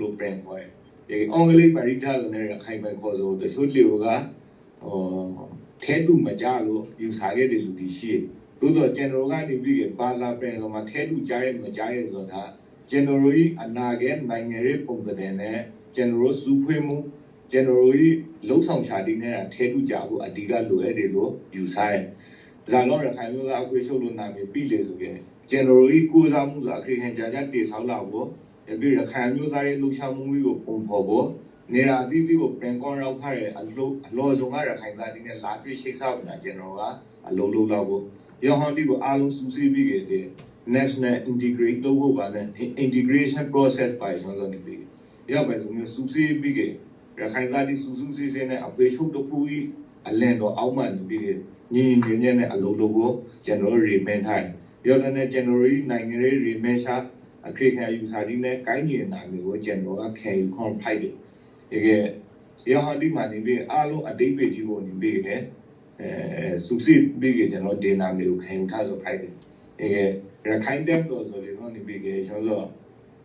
လို့ပြန်ခေါ်တယ်ဒီအင်္ဂလိပ်ပါရီထားတဲ့ခိုင်ပဲခေါ်ဆိုတချို့လူကထဲတူမကြလို့ယူဆခဲ့တဲ့လူတွေရှိတယ်သို့တော့ကျွန်တော်ကနေပြီးဘာသာပြန်ဆိုမှထဲတူကြားရမကြားရဆိုတာကျွန်တော်တို့အနာဂတ်နိုင်ငံရေးပုံစံနဲ့ကျွန်တော်တို့စုဖွဲ့မှုကျွန်တော်တို့လုံဆောင်ချတဲ့နဲ့ထဲတူကြဖို့အဓိကလိုအပ်တယ်လို့ယူဆတယ်ဇာလောရခိုင်မျိုးသားအခွင့်အရေးလို့နာမည်ပြီးလေဆိုရင်ကျွန်တော်တို့ကိုစားမှုဆိုအခရိခင်ကြာကြာတည်ဆောက်လာဖို့ပြီးရခိုင်မျိုးသားရဲ့လှုပ်ရှားမှုကိုပုံဖော်ဖို့နေရာအသီးသီးကိုပြန်ကောင်းရောက်ဖတဲ့အလောဆုံးကရခိုင်သားတွေနဲ့လာတွေ့ရှိစားနေတာကျွန်တော်ကအလုံးလုံးလောက်ဖို့ရောဟန်ဒီကိုအားလုံးစုစည်းပြီးတဲ့ national integrate လုပ်ဖို့ပါနဲ့ integration process ပါဆိုတော့နေပြီရောက်ပဲဆိုမျိုးစုစည်းပြီးရခိုင်သားတွေစုစုစည်းစည်းနဲ့အဖေချုပ်တစ်ခုကြီးအလန်တော့အောက်မှနေပြီးညီညီညွတ်နဲ့အလုံးလုံးကိုကျွန်တော် remain ထားရောတဲ့ကျွန်တော်နိုင်ငံရေး remain ရှာအခရိခင်ယူဆဒီနဲ့ကိုင်းညီနာမျိုးကိုကျွန်တော်ကခံယူခွန်ဖိုက်တယ်ဒီကရောဟန်ဒီမှာနေပြီးအားလုံးအတိတ်ပဲဒီကိုနေပြီးတယ်စုစည်းပြီးကျွန်တော်ဒေနာမျိုးခံယူထားဆိုဖိုက်တယ်ဒီကရခိုင်တဲ့လို့ဆိုရင်တော့နေပြီးကျွန်တော်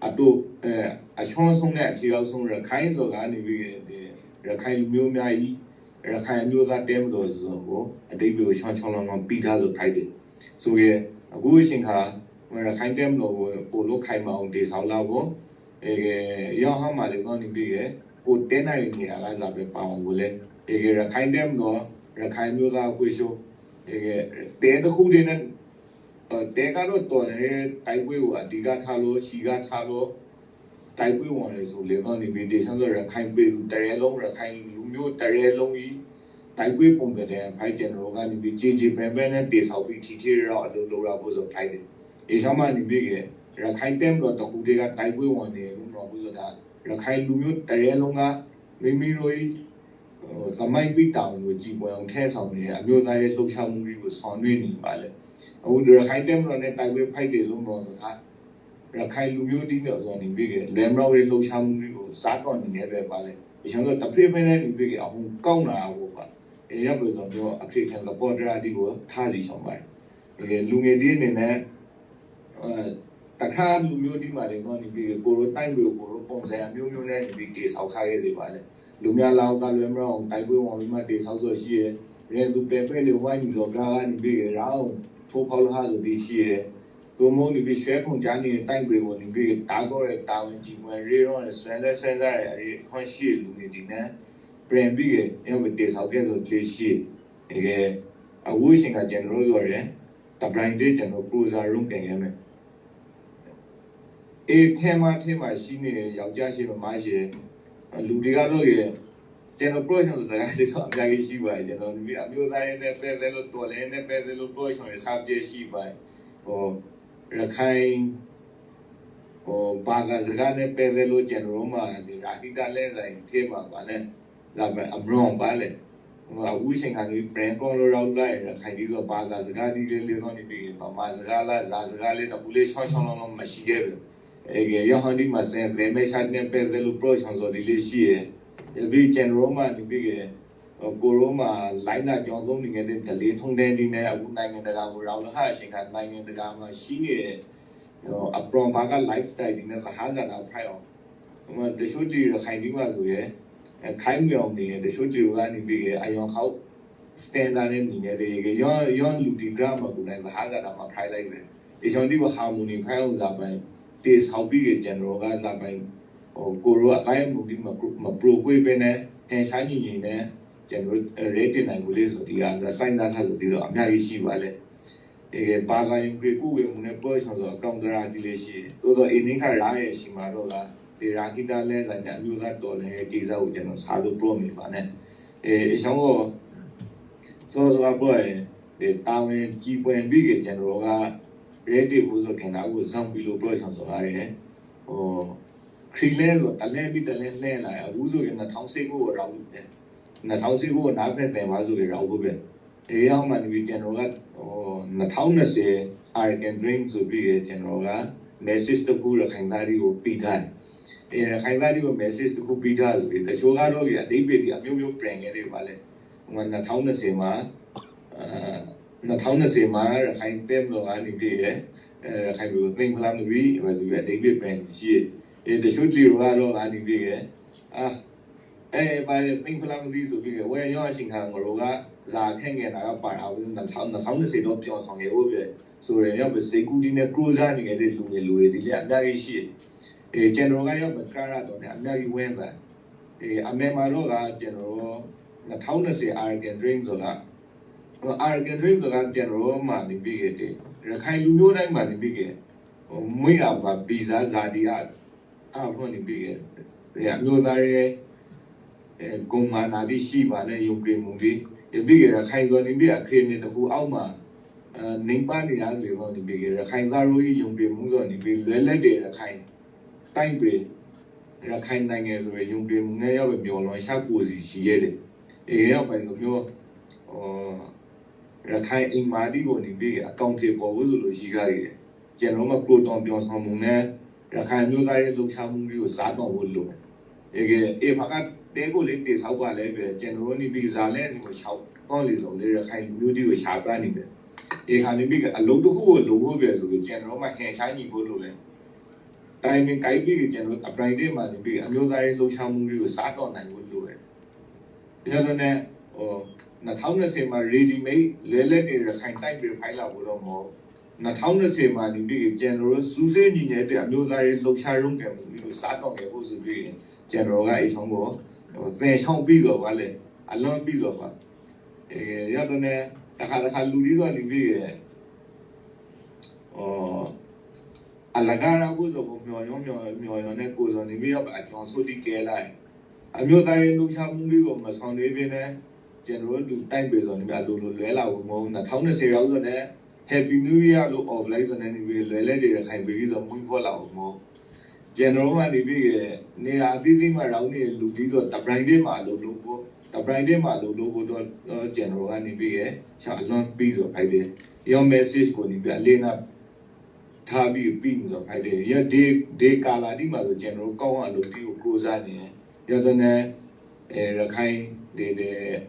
အတူအချောင်းဆုံးနဲ့အထီလောက်ဆုံးရခိုင်ဆိုကနေပြီးရခိုင်မျိုးများကြီးရခိုင်မျိုးသားတဲမလို့ဆိုတော့အတိတ်ကိုချောင်းချောင်းလုံးပြီးထားဆိုဖိုက်တယ်ဆိုရအခုအချိန်ခါရခိုင်တဲမလို့ပို့လို့ခိုင်မအောင်ဒေဆောင်လာဖို့ရောဟမှာလည်းကောင်းနေပြီပို့တဲနိုင်နေရတာစားပဲပါအောင်ကိုလေရခိုင်တဲမလို့ရခိုင်မျိုးသားကိုရှိုးတဲတစ်ခုတည်းနဲ့တဲကတော့တော်တယ်တိုက်ပွဲကိုအဓိကထားလို့ရှီကထားလို့တိုက်ပွဲဝင်လေဆိုလေကောင်းနေပြီဒေဆောင်ဆိုရခိုင်ပြည်သူတရဲလုံးရခိုင်လူမျိုးတရဲလုံးကြီးတိုက်ပွဲပုံစံနဲ့ဖိုက်ကျွန်တော်ကနေပြီးဂျင်ဂျီပန်ပန်နဲ့တေဆောက်ပြီးထီထီရောအလိုလိုရဖို့ဆိုထိုက်တယ်ဒီဆောင်မှနေပြီးရခိုင်တဲမလို့တခုတည်းကတိုက်ပွဲဝင်နေလို့တော့ဘူးဆိုတာရခိုင်လူမျိုးတရဲလုံးကမိမိတို့သမိုင်းပြီးတောင်ကိုကြည်ပွေအောင်ထဲဆောင်နေအမျိုးသားရဲ့လှုပ်ရှားမှုတွေကိုဆောင်ရွက်နေပါလေအခုရခိုင်တဲမလို့နဲ့တိုက်ပွဲဖိုက်တယ်လို့တော့ဆိုတာရခိုင်လူမျိုးတိတော့ဆိုနေပြီးလွယ်မလို့ရဲ့လှုပ်ရှားမှုတွေကိုစားကောင်းနေတယ်ပဲပါလေဒီဆောင်တော့တဖိဖိနဲ့နေပြီးအောင်ကောင်းလာဖို့ပါရောက်လို့ဆိုတော့အခရိခင်ကပေါ်ဒရာဒီကိုထားစီဆောင်ပါတယ်လူငယ်ဒီအနေနဲ့တခါလူမျိုးဒီမှာလည်းတော့နေပြီးကိုရိုတိုက်ကိုပုံစံအမျိုးမျိုးနဲ့နေပြီးတေဆောက်ခါရည်ပါလေလူများလောက်ကလွယ်မလို့တိုက်ပွဲဝင်ပြီးမှတေဆောက်ဆိုရှိရဲသူပဲပဲလေးဝိုင်းနေတော့ကနေပြီးရောင်းထိုးဖောက်လို့ဟာဆိုပြီးရှိရဲသူမို့နေပြီးရှဲခွန်ချာနေတိုက်ပွဲဝင်ပြီးတာကောတဲ့တာဝန်ကြီးဝင်ရေရောနဲ့ဆန်လက်ဆန်စားရဲ့အဲဒီခွန်ရှိလူတွေဒီနဲ့ပြန်ပြီးရောက်ပြီးတေဆောက်ခဲ့ဆိုလေရှိအဝိရှင်ကကျွန်တော်တို့ဆိုရဲတပရိုင်းတဲ့ကျွန်တော်ပရိုဇာရုံးပြန်ရမယ်ထဲမှာရှိနေယောက်ျားရှိမှမရှိလူတွေကတော့ကျွန်တော် project ဆိုတာဒီဆိုအများကြီးရှိပါတယ်ကျွန်တော်ဒီအမျိုးသားရင်းနဲ့ပဲတယ်လို့တော်လည်းနဲ့ပဲတယ်လို့ project ရဲ့ subject ရှိပါတယ်ရခိုင်ဘာသာစကားနဲ့ပဲတယ်လို့ကျွန်တော်မှဒီရာခိတလဲဆိုင်ထဲမှာပါလဲဒါပေမဲ့အမရောပါလဲအဝိရှင်ကနေ brand ကောလို့ရောက်လာရခိုင်ဒီဆိုဘာသာစကားဒီလေးတော့နေပြီးဗမာစကားလားဇာစကားလေးတပူလေးချောင်းလုံးမရှိခဲ့ဘူးရောဟန်ဒီမှာစံဗမေရှာနဲ့ပဲတယ်လို့ project ဆိုဒီလေးရှိရဲ့ဒီကျွန်တော်မှဒီပြီးကိုရိုမာလိုင်းနာကြောင်းသုံးနေတဲ့ဒလေးထုံတဲ့ဒီနဲ့အခုနိုင်ငံတကာကိုရောက်လာအချိန်ကနိုင်ငံတကာမှာရှိနေတဲ့အပရောဘာက lifestyle ဒီနဲ့ဟာဇာနာဖိုင်အောင်တချို့ဒီခိုင်ဒီမှာဆိုရဲခိုင်မြောင်နေတချို့ဒီကနေပြီးအယောင်ခေါက် standard နဲ့နေနေတယ်ရောလူဒီ grammar ကိုလည်းဟာဇာနာမှာဖိုင်လိုက်တယ်ဒီဆောင်ဒီက harmony ဖိုင်အောင်ဇာပိုင်တေဆောက်ပြီးကျွန်တော်ကဇာပိုင်ကိုရိုအတိုင်းမူဒီမပရိုကွေးပဲနဲ့ဆိုင်ညီညီနဲ့ကျွန်တော် rate နိုင်ဘူးလေဆိုဒီအားဆိုင်တာထားဆိုဒီတော့အများကြီးရှိပါလေဘာသာရင်ကိုကိုဝေမှုနဲ့ position ဆိုအကောင့်ဒရာဒီလေးရှိတိုးတော့အင်းခါရာရဲ့ရှိမှာတော့လားဒီရာခိတာလဲဆိုင်တဲ့အမျိုးသားတော်လည်းကိစ္စကိုကျွန်တော်စာလို့ pro မိပါနဲ့အဆောင်တော့စောစောပေါ်ဒီတာဝန်ကြီးပွင့်ပြီးကျွန်တော်က rate ဘူးဆိုခင်ဗျာကိုဇမ်ပီလို position ဆိုရတယ်ခရီးလဲဆိုတလဲပြီးတလဲလဲလာအခုဆိုရင်2019ကိုရောက်တယ်2019ကိုနားဖက်တယ်ပါဆိုရင်ရောက်ဖို့ပဲရောက်မှဒီကျွန်တော်က2020 Arkan Dream ဆိုပြီးကျွန်တော်က message တခုရခိုင်သားတွေကိုပြီးထားတယ်ခိုင်သားတွေကို message တခုပြီးထားတယ်တချို့ကတော့အသေးပေဒီအမျိုးမျိုး brand တွေပါလဲ2020မှာ2020မှာခိုင်တယ်လို့ကနေပြီးခိုင်လို့ think လာမလို့ဒီအသေးပေ brand ရှိ the shoot you are any big. By the thing for these will be where you're seeing Hangaroga, Zaking and Arapa, the town say don't be on some over. So you have a say good in a cruise and get it Louis, and that is she. A general guy of a Caraton, and now you went there. A Memaroga general, the town say Arrogant dreams of that. Arrogant dreams of that general money big. The kind you know that money big. Mira, Pizza Zadia. I'm running big. They are no there. Goma Nadi Shiva, and you bring movie. A bigger kind of India claiming the who Alma. Nimbani as we want to be a kind of you bring Muzon, be related a kind. Time break. A kind nine years away, you bring Naya with your long sharp was she yet. A year by the mule or a kind in Madi or in big accounted for Wuzulu Shigari. General Cloton beyond some moon. A kind of that looks how you sat on wood look. If I got they go like this, how I live, generally be Zales was shout only so there a kind of beauty with sharp running. It can be a low to who low with general my hand shiny go. Time in Kai big general, a bright day man be a new that low shamu with sat on and would do it. The other net or Natana say my ready made, let a kind time be pile with more. Natana say my big general, Susan in it, a new that low sharum can sat on a who's a general is on more. Then some bizo vale, a long bizo. Yadone, I had a haludizo in the or Alagara was of Mioyone goes on the way up at Johnson DK. I know that I look some movie of my son, general do time based on the Alula, the town say also there. Happy New Year of lights on any way related and begins on moving for more. General man big near Azim around the Lubis or the Brande Malo logo, the Brande Malo logo, general and big, shall not be of idea. Your message going to be a lena tabi beings of idea. Your day Kaladima, the general, go on look to Cruzani. Yadone, a kind the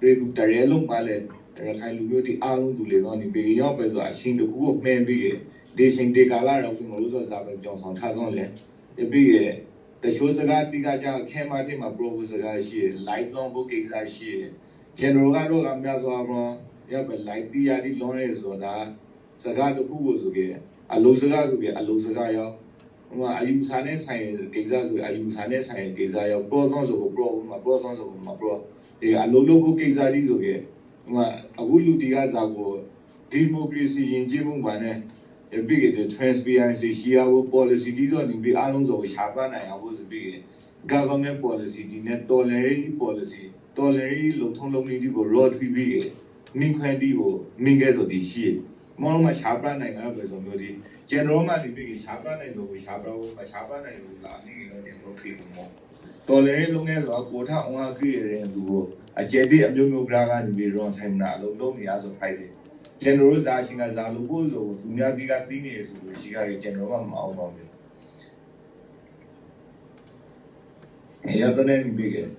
Tarello Mallet, a kind of beauty alone to live on the big young I seen the group man big. They sing the Galara of Rosa Johnson Tadonle. The big the shows a guy big came out him a bro was a guy she lifelong book is that she. General Gado Amazon, yeah, but like the Adi Lawrence or that Sagado who was again. A losaga to be a losagaya. I use Hanes and Gazazo, I use Hanes and Gazaya, brothers of a bro, my brothers of my bro. They are no local Gazadis again. I would look the Gazago, democracy in Jimubane. A big transparency, she our policy, these are the islands of Shabana. I was a big government policy, the net tolerant policy, tolerant, Loton road we big, Minkandigo, Mingas of the shit. More my Shabana and others of the general man, the big Shabana is over Shabra, my Shabana is laughing in people more. Tolerant long as our quota on a career and do a jetty and Jungo Braga and be wrong, and now don't me as a fighting. General Zashing as Alubozo, Tunabiga Dinis, which she got a general album. Yadone bigger.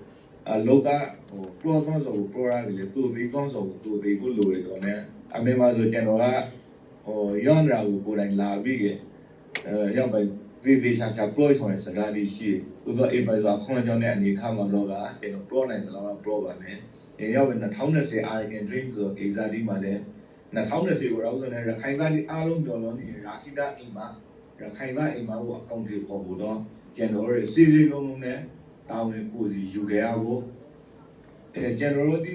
A loga or prothons or prorags, two vicons or two the good load on there. I remember as a general or yonder will go and la bigger. Young by 3 days as a ploy on a sagadi she, who got it by the conjoint and you come a loga, and a prawn and a lot of problem. And you have the town say I can drink of exactly my name. Na town say we're also in a kind of alum dolon in Rakida Ima, Rakina Ima, what country for Buddha, General Season Lone, down in Pussy, Yugago. General,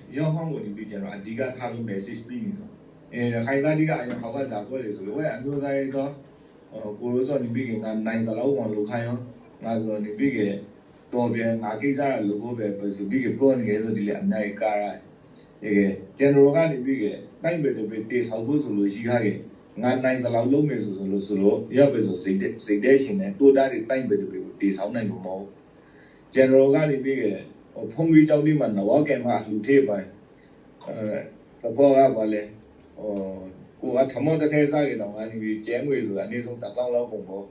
young home would be general, Diga Talu message beings. And a Kaidadiga and Hawaza is where I know that I got Gurus on the big and 9 one Lukayo, as on the big Tobian, Akiza, Lugobe, but the big prawn against the Naikara. General Gani big. Nine better with this, how goes Luciari, 9 the Lomes on Lusolo, Yabes of sedation and 2 that time better with this, how 9 more. General Gani bigger, or Pongi Jaudiman, walk and mark Lute by the Boga Valley, or who at Tamota Tesari, and we jam with and is on the Lao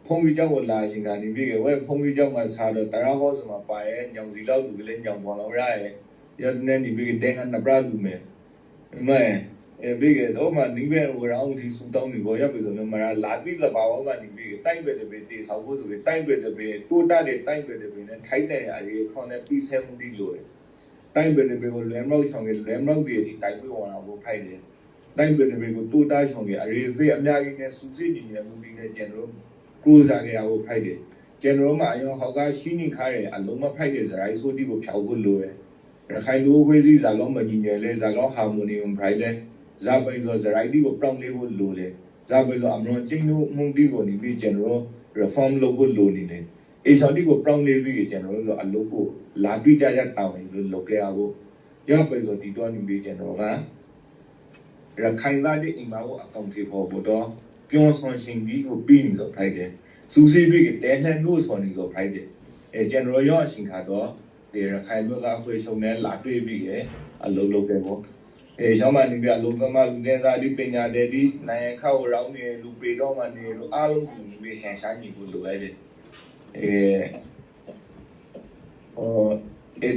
Pongi Jau was lashing and bigger, where Pongi Jau was had a Tarahos of my and young Zilao to Villain Young Wallai. Your nanny big dang and a brad man. big oh man nibe around thi su down ni bo ya pe so no mara la pi sa ba wa ni big tai pe de be ti sa bo so be tai pe de be to ta de tai pe de be ne thai ne a ye khon ne pi se mu di lo de tai pe de be ko lem rau chong ke lem rau ti ti tai pe wa na bo phai de tai pe de be ko to ta chong ke a ye se a mya gi ne su si ni ne mu di ne general cruiser ke a bo phai de general ma ayo ho ga shi ni kha re a long ma phai de sa rai so di ko phyaw bo lo de ra khai lo khwe si za lo ma ni ne le za lo harmony um phai de Zabai so variety go brown level low le. Zabai so amron chinu mungdi go ni bi general reform logo low ni le. E so di go brown level ge general so a logo la bi ja ja taw ni lo ke a go. Ya bai so di to ni bi general ga. Ra khai la de in ma go account ke pho bo do pyon son shin bi go pi ni so phai de. Su si bi ge de hlan no so ni so phai de. E general yo shin kha do de ra khai lo ga khwe shong ne la twi bi ge a lo ke bo. ရှောင်းမနေပြလုံသမားလူသင်္သာတိပညာတဲ့ဒီနိုင်ခောက်ရောင်းနေလူပေတော့မှနေလို့အားလုံးလူတွေဟန်ရှားညီကိုလိုရတယ်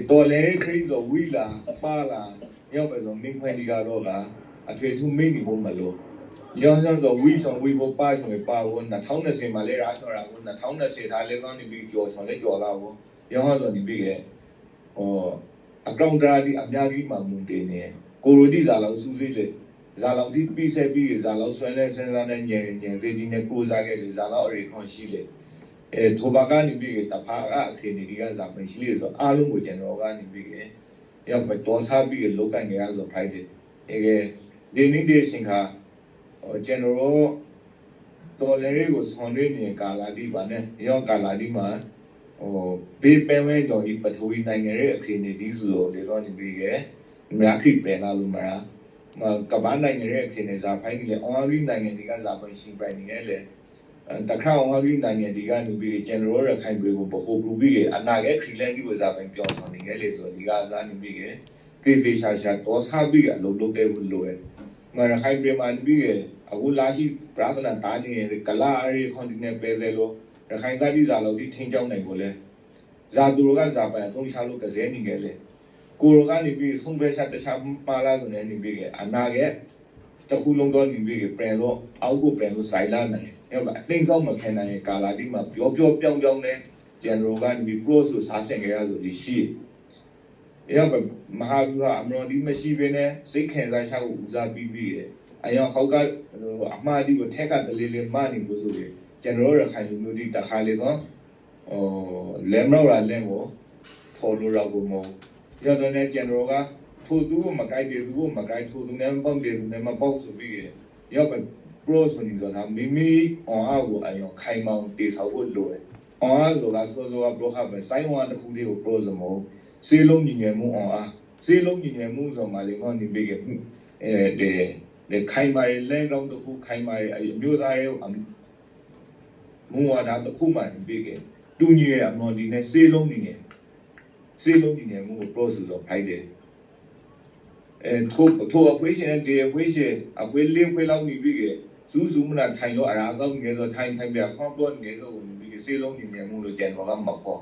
တော်လေခရီးဆိုဝီလာပါလာရောက်ပဲဆိုမင်းခွင့်ဒီကတော့ကအထွေထူးမိနေဖို့မလို့ရောင်းစမ်းဆိုဝီဆောင်ဝီဖို့ပါဆောင်ပါဖို့2020မှာလဲရာဆောတာကို2020ထားလဲကောင်းနေပြီးကြော်ဆောင်လဲကြော်လာဖို့ရောင်းဆိုနေပြီကအကောင့်ဒရာဒီအများကြီးမှမူတင်နေကိုရိုဒီဇာလောက်စူးစိလေဇာလောက်ဒီပြီးဆက်ပြီးဇာလောက်ဆွဲလဲစဉ်းစားနေညင်သေးဒီနဲ့ကိုစားခဲ့လေဇာလောက်အရေခွန်ရှိလေထိုဘာကနေပြီးတဖာကအခင်းဒီကဇာပင်ရှိလေဆိုအားလုံးကိုကျွန်တော်ကနေပြီးရောက်ပဲတော်စားပြီးလောကန်ကြရဆိုဖိုက်တယ်ဒီနေ့ဒီရှင်ခါကျွန်တော်တော်လည်းကိုဆွန်နေနေကာလာဒီပါနဲ့ရောက်ကာလာဒီမှာဘေးပဲဝဲတော်ဒီပထဝီနိုင်ငံရဲ့အခင်းဒီဆိုတော့ဒီတော့နေပြီးများခိပဲလာလို့မှာကဘာနိုင်ငံရဲ့အခင်းနေစားဖိုင်းနေလေအော်ရီနိုင်ငံဒီကစားပိုင်ရှင်ပိုင်နေလေတခါအော်ရီနိုင်ငံဒီကနေပြီးကျွန်တော်ရခိုင်ပြည်ကိုပခုပူပြီးအနာရဲ့ခရီးလန်ဒီကိုစားပိုင်ပြောင်းဆောင်နေလေဆိုဒီကစားနေပြီးတေးသေးရှာရှာတော့စားပြီးအလုပ်လုပ်တဲ့ဘူးလို့မရခိုင်ပြည်မှာပြီးအခုလာရှိပရာသနာတာနေကလာရီကွန်တီနယ်ပဲလေလို့ရခိုင်သားဒီစားလို့ဒီထင်းချောင်းနိုင်ကိုလေဇာတူကစားပိုင်အသုံးချလို့ကစဲနေလေကိုရိုကနေပြီးဆုံးဖြတ်ချက်တခြားပါလာဆိုနေနေပြီးအနာရဲ့တခုလုံးတော့နေပြီးပြန်တော့အောက်ကိုပြန်လို့ဆိုင်လာနိုင်အဲ့မှာအသိဆောင်မခံနိုင်ကာလာဒီမှာပြောပြောပြောင်းပြောင်းနဲ့ဂျန်ရိုကနေပြီး pro ဆိုစားဆင်ကြရဆိုဒီရှိအဲ့မှာမဟာဗျူဟာအမရော်ဒီမရှိဘဲနဲ့စိတ်ခံစားချက်ကိုဦးစားပြီးပြီးအယောဟောက်ကအမှားဒီကိုထက်ကတလေးလေးမနေဘူးဆိုပြီးဂျန်ရိုရခိုင်လူမျိုးဒီတခါလေတော့လဲမတော့လဲကိုဖော်လို့တော့ဘူးမို့ရတဲ့နဲ့ကျွန်တော်ကထိုသူကိုမကိုက်တယ်သူကိုမကိုက်ထိုသူနဲ့ပေါက်တယ်သူနဲ့မပေါက်ဆိုပြီးရောက်ပဲ pro ဆိုနေတော့မိမိအောင်ကိုအယောခိုင်မောင်တေဆောက်ဖို့လိုတယ်အောင်ဆိုတာဆိုက pro ကပဲစိုင်းဝါတစ်ခုလေးကို pro ဆိုမို့စေလုံးညီငယ်မှုအောင်စေလုံးညီငယ်မှုဆိုမှလည်းဟောနေပြီးတဲ့ခိုင်မာရဲ့လဲကောင်းတစ်ခုခိုင်မာရဲ့အမျိုးသားရဲ့မူဝါဒတစ်ခုမှပြီးတူညီရဲ့အမော်ဒီနဲ့စေလုံးညီငယ်စေလုံးညီငယ်မှုကို process ဆိုဖိုက်တယ်ထိုအခွေးရှင်တဲ့ခွေးရှင်အခွေးလေးခွေးလောက်နေပြီးစူးစူးမနာထိုင်တော့အရာကောင်းငယ်ဆိုထိုင်ပြခေါင်းတော့ငယ်ဆိုပြီးစေလုံးညီငယ်မှုလို့ကျွန်တော်ကမခေါ်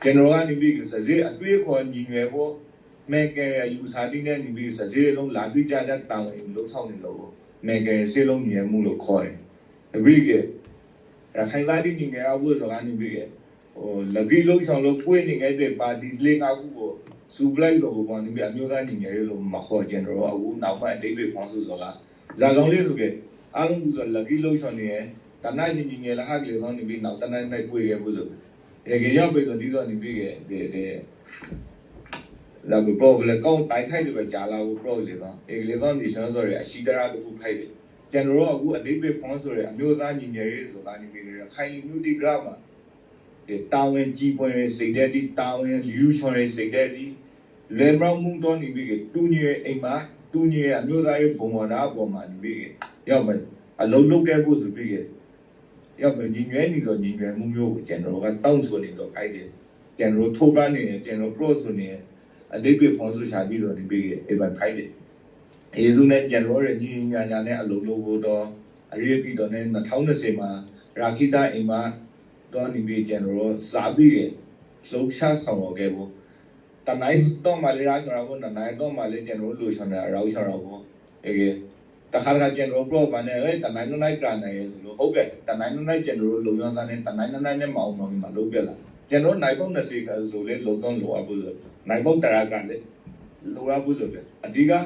ကျွန်တော်ကနေပြီးစစေးအတွေးခေါ်ညီငယ်ဖို့မဲကဲယူစာတိနဲ့နေပြီးစစေးလုံးလာပြီးကြတဲ့တောင်းလုံးဆောင်နေလို့မဲကဲစေလုံးညီငယ်မှုလို့ခေါ်တယ်ပြီးခိုင်လာဒီညီငယ်အဝတ်ဆိုကနေပြီးလကီလုံးဆောင်လို့ပွေးနေခဲ့တဲ့ပါတီလေးငါခုကိုစူပလိုက်ဆိုတော့ဘာနေပြအမျိုးသားညီငယ်ရေးလို့မခေါ်ကျွန်တော်အခုနောက်ပိုင်းအတိတ်ပဲပေါင်းစုဆိုတာဇာကောင်းလေးဆိုခဲ့အားလုံးကလကီလုံးဆောင်နေရတနာရှင်ညီငယ်လက်ဟကလေးတော့နေပြီးနောက်တနက်နဲ့ပွေးခဲ့ဘူးဆိုရေရောက်ပြီဆိုဒီဆိုနေပြီးခဲ့တဲ့လာဘပရောဘလကောင်းတိုက်ခိုက်တယ်ကြာလာဘူးပရောလေတော့လေတော့ဒီဆန်းဆိုရအရှိတရာတခုဖိုက်တယ်ကျွန်တော်အခုအတိတ်ပဲပေါင်းဆိုရအမျိုးသားညီငယ်ရေးဆိုတာနေပြီးခိုင်လူတီဂရမှာတာဝန်ကြီးပွင့်စိတ်တဲ့ဒီတာဝန်လူချော်ရဲ့စိတ်တဲ့ဒီလေဘရောင်းမှုတော့နေပြီးတူညီရဲ့အိမ်မှာတူညီရဲ့အမျိုးသားရဲ့ဘုံဝါဒအပေါ်မှာနေပြီးရောက်မယ်အလုံးလုံးတဲ့ဖို့ဆိုပြီးရောက်မယ်ညီငယ်နေဆိုညီငယ်မှုမျိုးကိုကျွန်တော်ကတောင်းဆိုနေဆိုခိုက်တယ်ကျွန်တော်ထိုးကားနေတယ်ကျွန်တော် pro ဆိုနေအတိတ်ပဲဖော်ဆိုရှာပြီးဆိုနေပြီးအဲ့ဘာခိုက်တယ်ယေစုနဲ့ကျွန်တော်ရဲ့ညီညာညာနဲ့အလုံးလုံးဖို့တော့အရေးပြီးတော့နဲ့2020မှာရာခိတာအိမ်မှာတော့နေပြီးကျွန်တော်စားပြီးလှုပ်ရှားဆောင်ခဲ့ဖို့တနိုင်တော့မှလည်းရာကျွန်တော်ကတနိုင်တော့မှလည်းကျွန်တော်လူချင်တာရောက်ချင်တော့ ตะขาดเจนโรโปรมาเนี่ยแต่ไหนนั่นไหนกลางไหนสุดเขาเกิดแต่ไหนนั่นไหนเจนโรลงยอนตาเนี่ยแต่ไหนนั่นไหนเนี่ยมาเอามาลุกเกิดละเจนโรไหนพวกนั่นสิก็สุดเลยลงต้องลงอาบุษไหนพวกตระกันเลยลงอาบุษเลยอันที่ก็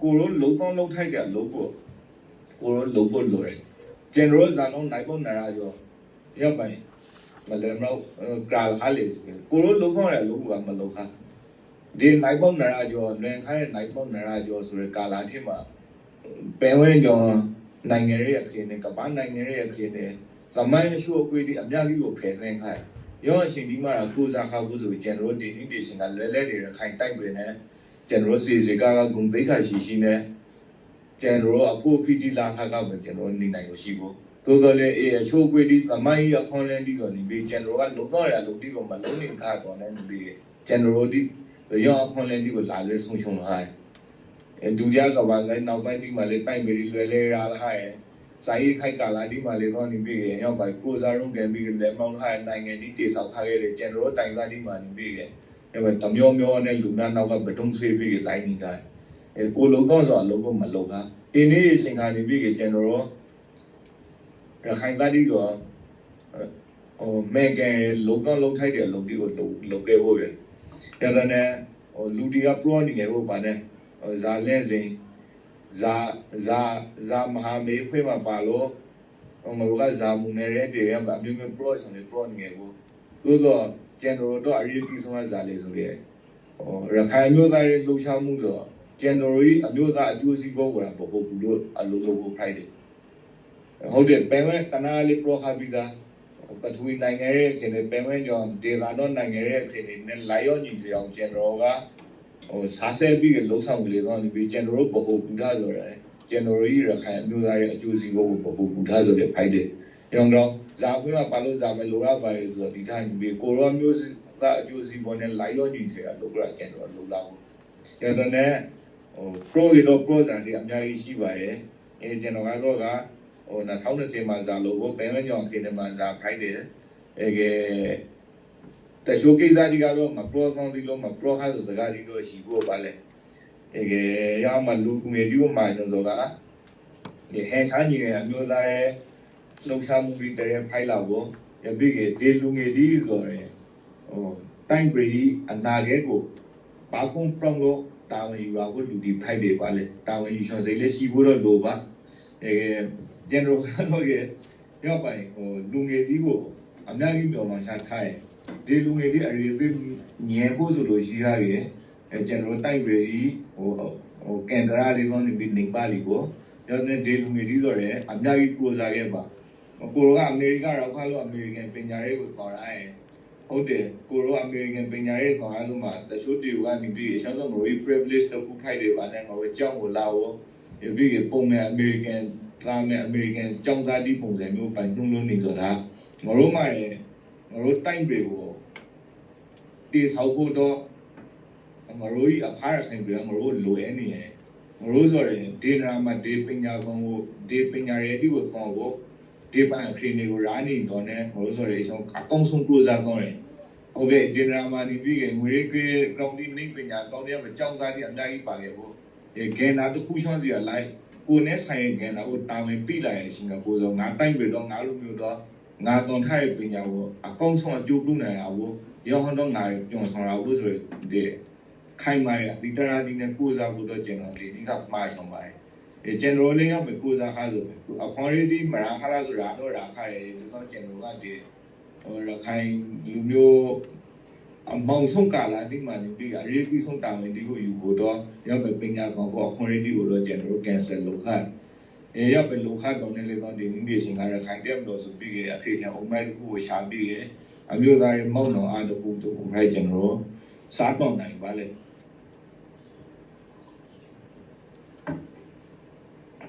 กูรู้ลงต้องลงไทยกันลงกูรู้ลงกูรู้เลยเจนโรจานองไหนพวกนั่นอะไรอยู่ย่อไปมาเลยเรากลางหาเลยกูรู้ลงต้องอะไรลงกูมาลงค่ะดีไหนพวกนั่นอะไรอยู่เนี่ยใครไหนพวกนั่นอะไรอยู่สุดกาลาที่มาเป็นวันจงนายเงยร์ที่เนี่ยกับบ้านนายเงยร์ที่เนี่ยสมัยช่วงคุยที่อันยังอยู่เพลงใครย้อนสิ่งที่มาคู่จากเขาผู้สูงเจนรู้ดีนี่ดีสิ่งนั้นเล่ๆเดี๋ยวใครตั้งไปเนี่ยเจนรู้สิ่งที่เขาคงใจเขาชี้เนี่ยเจนรู้อ่ะผู้พิธีลาเขาก็เป็นเจนรู้นี่นายก็ชี้บุตัวตัวเลยช่วงคุยที่สมัยอ่ะคนเล่นที่ส่วนนี้เป็นเจนรู้ว่าลูกน้อยอ่ะลูกที่ก็มาลูกนี่ข้าก่อนนั่นเป็นเจนรู้ที่ย้อนคนเล่นที่ก็หลายเลยส่งชงให้ดูจากกับว่าใส่นาวไปที่มาเลยตั้งไปเรื่อยๆราให้ใส่ไข่กาลาที่มาเลยตอนนี้พี่ย้อนไปกู้ซารุ่งแกมีกันเลยมองให้นายเงินที่ตีสาวไทยเลยเจนรู้ตั้งแต่ที่มานี่พี่ย้อนไปตำยอมยอเนี่ยลูกนั้นเอากับเบตงซีพี่ไล่นี่ได้กูลูกต้องสอนลูกก็มาลูกฮะอันนี้สิ่งที่นี่พี่เจนรู้ราคาตั้งที่ส่วนแม่แกลูกต้องลูกไทยเดียวลูกที่ก็ลูกเลี้ยวไปอย่างนั้นเนี่ยลูกที่ก็ปล้นนี่ไงพวกมันเนี่ยซาเลนซิซามหาเมย์เพื่อมาปาโลมันก็ซามุนเรเดียแบบนี้มันโปรชั่นเลยโปรนี่ไงกูตัวเจนโรตัวอาริกิสมาซาเลสุเรียราคาမျိုးသားရဲ့လှုပ်ရှားမှုဆိုเจนโรကြီးအမျိုးသားအကျိုးစီးပွားကိုပို့ဖို့လို့အလုပ်လုပ်ဖို့ဖိုက်တယ်ဟုတ်တယ်ပင်မဲ့တနာလေးပရောခါပြီးသားပထဝီနိုင်ငံရဲ့ခင်ဗျပင်မဲ့ကြောင့်ဒေသတော်နိုင်ငံရဲ့ခင်ဗျနဲ့လာရောညီပြောင်းเจนโรကစားဆဲပြီးလှုပ်ဆောင်ကလေးတော့ဒီเจนโรပို့ဖို့ပူထားဆိုတယ်เจนโรကြီးရခိုင်အမျိုးသားရဲ့အကျိုးစီးပွားကိုပို့ဖို့ပူထားဆိုတယ်ဖိုက်တယ်ရောင်းတော့ဇာခွေးမှာပါလို့ဇာပဲလိုရပါလေဆိုတော့ဒီတိုင်းပြီးကိုရောမျိုးကအကျိုးစီးပွားနဲ့လာရောညီတယ်လို့ကเจนโรလှုပ်လာဘူးရတဲ့နဲ့pro ရတော့ pro ဇာတိအများကြီးရှိပါတယ်เจนโรကတော့က2020မှာဇာလို့ဘယ်မဲ့ကြောင့်ခင်ဗျမှာဇာဖိုက်တယ်แต่ช่วงกิจการที่เรามาโปรต้องที่เรามาโปรให้สุดการที่เราชีพไปเลยยามาลูกเมียที่ว่ามาจนสุดละเห็นชาญเนี่ยมีอะไรลูกชายมุ้งแต่ยังไพ่เราบ่ยังพี่เด็กลูกเมียที่สุดเลยตั้งปรีอันนาเกกูปากคงปรองโลตาวันอยู่เราก็ดูดีไพ่เดียวไปเลยตาวันอยู่ชนเสรีชีพเราโลบะเจนโรกันว่าย่อไปลูกเมียที่กูอันนั้นที่มีออกมาชาติไทยဒီလူငယ်တွေအရေးသေးညံဖို့ဆိုလို့ရှိရတယ်ကျွန်တော်တိုက်ပြီးကန်ဒရာလေးကောင်းနေပြီးနေပါလိကိုကျွန်တော်ဒီလူငယ်တွေဆိုရဲအများကြီးပရိုဇာခဲ့ပါကိုရောကအမေရိကတော့ခါလို့အမေရိကန်ပညာရေးကိုခေါ်လာတယ်ဟုတ်တယ်ကိုရောအမေရိကန်ပညာရေးခေါ်လာလို့မှတချို့တူကနေပြီးရှောင်းစုံကို privilege တော့ခုခိုက်တယ်ပါနဲ့ငါတို့ကြောင်းကိုလာဖို့ပြီးပုံမဲ့အမေရိကန်သားနဲ့အမေရိကန်ကျောင်းသားဒီပုံစံမျိုးပိုင်နှုံးလုံးနေဆိုတာငါတို့မှလည်းငါတို့တိုင်းတွေကိုဒီဆောက်ဖို့တော့ငါတို့ကြီးအဖားရခိုင်ပြည်ငါတို့လိုအပ်နေတယ်ငါတို့ဆိုရင်ဒီနာမှာဒီပညာကောင်ကိုဒီပညာရေးဒီကိုဆောင်ဖို့ဒီပန်ခရီးတွေကိုရာနေတော့ねငါတို့ဆိုရင်အကောင်းဆုံးပရိုဇာကောင်းတယ်ဟုတ်ကဲ့ဒီနာမှာဒီပြီးငွေကြီးကောင်းဒီနိပညာကောင်းတဲ့ကြောင်းသားကြီးအများကြီးပါခဲ့ဖို့ဂန်နာတစ်ခုချောင်းစီကလိုက်ကိုနဲ့ဆိုင်ဂန်နာကိုတာဝန်ပြလိုက်ရင်စင်ကာပူဆိုငါတိုင်းပြည်တော့ငါလူမျိုးတော့ငါသွန်ထားတဲ့ပညာကိုအကောင်းဆုံးအကျိုးပြုနိုင်အောင်ရောဟန်တော့ငါပြောဆောင်ရဖို့ဆိုတဲ့ခိုင်မာရဒီတရာဒီနဲ့ကိုစားဖို့တော့ကျွန်တော်ဒီကမှားဆောင်ပါတယ်ကျွန်တော်လည်းရောက်ပဲကိုစားခါဆိုအခွန်ရီဒီမရာခါဆိုတာတော့ရာခါရဲဒီတော့ကျွန်တော်ကဒီရခိုင်လူမျိုးအမောင်ဆုံးကာလာဒီမှာနေပြီးအရေးကြီးဆုံးတာဝန်ဒီကိုယူဖို့တော့ရောက်ပဲပညာကောင်ပေါ့အခွန်ရီဒီကိုတော့ကျွန်တော်ကင်ဆယ်လုပ်ခိုင်းရောက်ပဲလုပ်ခိုင်းတော့လည်းတော့ဒီနည်းရှင်ကရခိုင်တဲ့လို့ဆိုပြီးအခရိယာအုံးမဲကိုရှာပြီးအမျိုးသားရဲ့မောက်တော်အားတခုတခုခိုင်းကျွန်တော်စားတော့နိုင်ပါလေ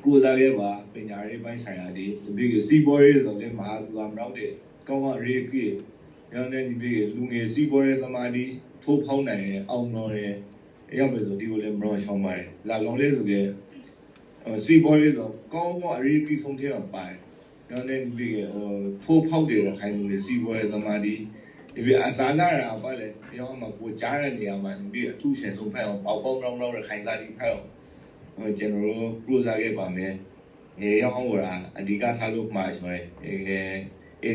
ကိုစားရဲပါပညာရေးပိုင်းဆိုင်ရာဒီပြီးစီပေါ်ရေးဆိုလည်းမဟာလူအောင်တော့တဲ့ကောင်းကရေးကြီးရောင်းတဲ့ဒီပြီးလူငယ်စီပေါ်ရေးသမားဒီထိုးဖောင်းနိုင်အောင်တော့ရဲရောက်ပြီဆိုဒီကိုလည်းမတော်ရှောင်းပါတယ်လာလုံးလေးဆိုပြီးစီပေါ်ရေးဆိုကောင်းကအရေးကြီးဆုံးတဲ့ပိုင်းရောင်းတဲ့ဒီပြီးထိုးဖောက်တယ်ခိုင်းလို့စီပေါ်ရေးသမားဒီဒီအစားလာတာပါလေရောင်းမှာကိုကြားတဲ့နေရာမှာဒီအထူးရှင်ဆုံးဖက်အောင်ပေါပေါင်းတော့ခိုင်းတာဒီဖက်အောင် general cruiser 嘅ပါမယ်။ရောက်ဟောတာအဓိကထားလို့မှာဆိုရင်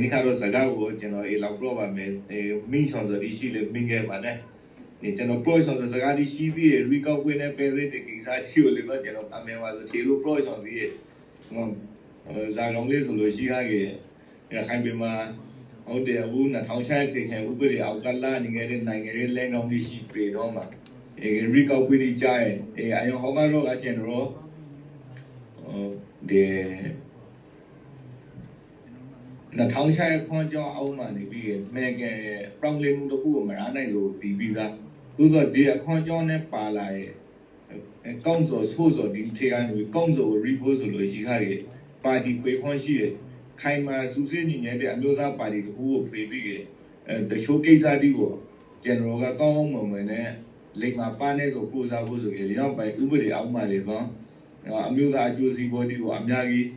ဒီကတော့စကားကိုကျွန်တော်လောက်တော့ပါမယ်။မိဆောင်စရီရှိလေမိခဲ့ပါနဲ့။ကျွန်တော် pro ဆောင်စကားဒီရှိပြီး recall ဝင်နေပဲတဲ့ကိစ္စရှိလို့လည်းကျွန်တော်အမေပါဆိုချေလို့ pro ဆောင်ပြီးဇာလုံးလေးဆိုလို့ရှိရခဲ့ခိုင်ပင်မှာဟုတ်တယ်အခု2000တင်ခဲ့ဥပဒေအောက်ကလာနေခဲ့တဲ့နိုင်ငံရေးလမ်းကောင်းကြီးရှိပေတော့မှာrecall ဝင်ကြရဲ့အယောဟောကတော့ကကျွန်တော်ဒီ2000ခွန်ကြောင်းအောင်မှနေပြီးမဲကပြောင်းလဲမှုတစ်ခုကိုမရနိုင်လို့ပြီးသားသို့သောဒီအခွန်ကြောင်းနဲ့ပါလာရဲ့ကောင်းစောဆိုးစောဒီထေကနေကောင်းစော report ဆိုလို့ရှိခါရဲ့ပါတီခွေခွန်ရှိရဲ့ခိုင်မာစုစည်းညီညွတ်တဲ့အမျိုးသားပါတီတစ်ခုကိုဖေးပြီးတချို့ကိစ္စတီးကို general ကကောင်းအောင်မဝင်နဲ့လိမ္မာပါနေဆိုကိုစားဖို့ဆိုရင်ရောက်ပိုင်ဥပဒေအောက်မှာလေကောအမျိုးသားအကျိုးစီးပွားတီးကိုအများကြီး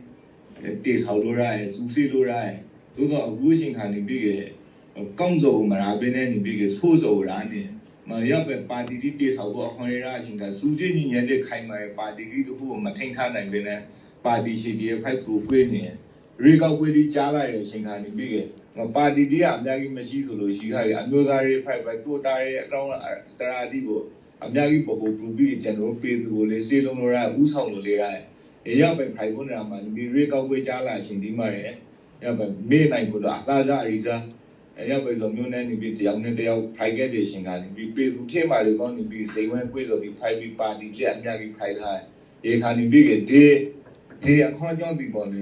တေဆောက်လို့ရတယ်စုစည်းလို့ရတယ်သို့တော့အခုရှင်ခါနေပြီးကောင်းစောမရာပင်းနဲ့နေပြီးဆိုးစောရာနေမရောက်ပဲပါတီတီတေဆောက်ဖို့အခွင့်အရေးအရှင်ကစုစည်းညီညွတ်တဲ့ခိုင်မာရဲ့ပါတီတီတစ်ခုကိုမထိန်ထားနိုင်ပဲနဲ့ပါတီရှိတဲ့ဖိုက်ကိုဖွေးနေရေကောက်ပွေးတီကြားလာတဲ့အချိန်ခါနေပြီးပါတီတီကအများကြီးမရှိဆိုလို့ရှိခါရအမျိုးသားရေးဖိုက်ပဲတိုတာရဲ့အကောင့်တရာတီကိုအများကြီးပို့ဖို့ပြီးကျွန်တော်ပေးသူကိုလေးစေလုံးလို့ရဥဆောင်လို့လေရရောက်ပဲဖိုက်ဖို့နေတာမှာဒီရေကောက်ပွေးကြားလာရှင်ဒီမှာရောက်ပဲမေးနိုင်ဖို့တော့အသာစားအရီစားရောက်ပဲဆိုမျိုးနဲ့နေပြီးတယောက်နဲ့တယောက်ဖိုက်ခဲ့တဲ့ရှင်ခါနေပြီးပေးသူထဲမှာလေကောင်းနေပြီးစိတ်ဝင်ကွေးဆိုဒီဖိုက်ပြီးပါတီလက်အများကြီးဖိုက်ထားရေခါနေပြီးဒီအခွန်ကြောင့်ဒီပေါ်နေ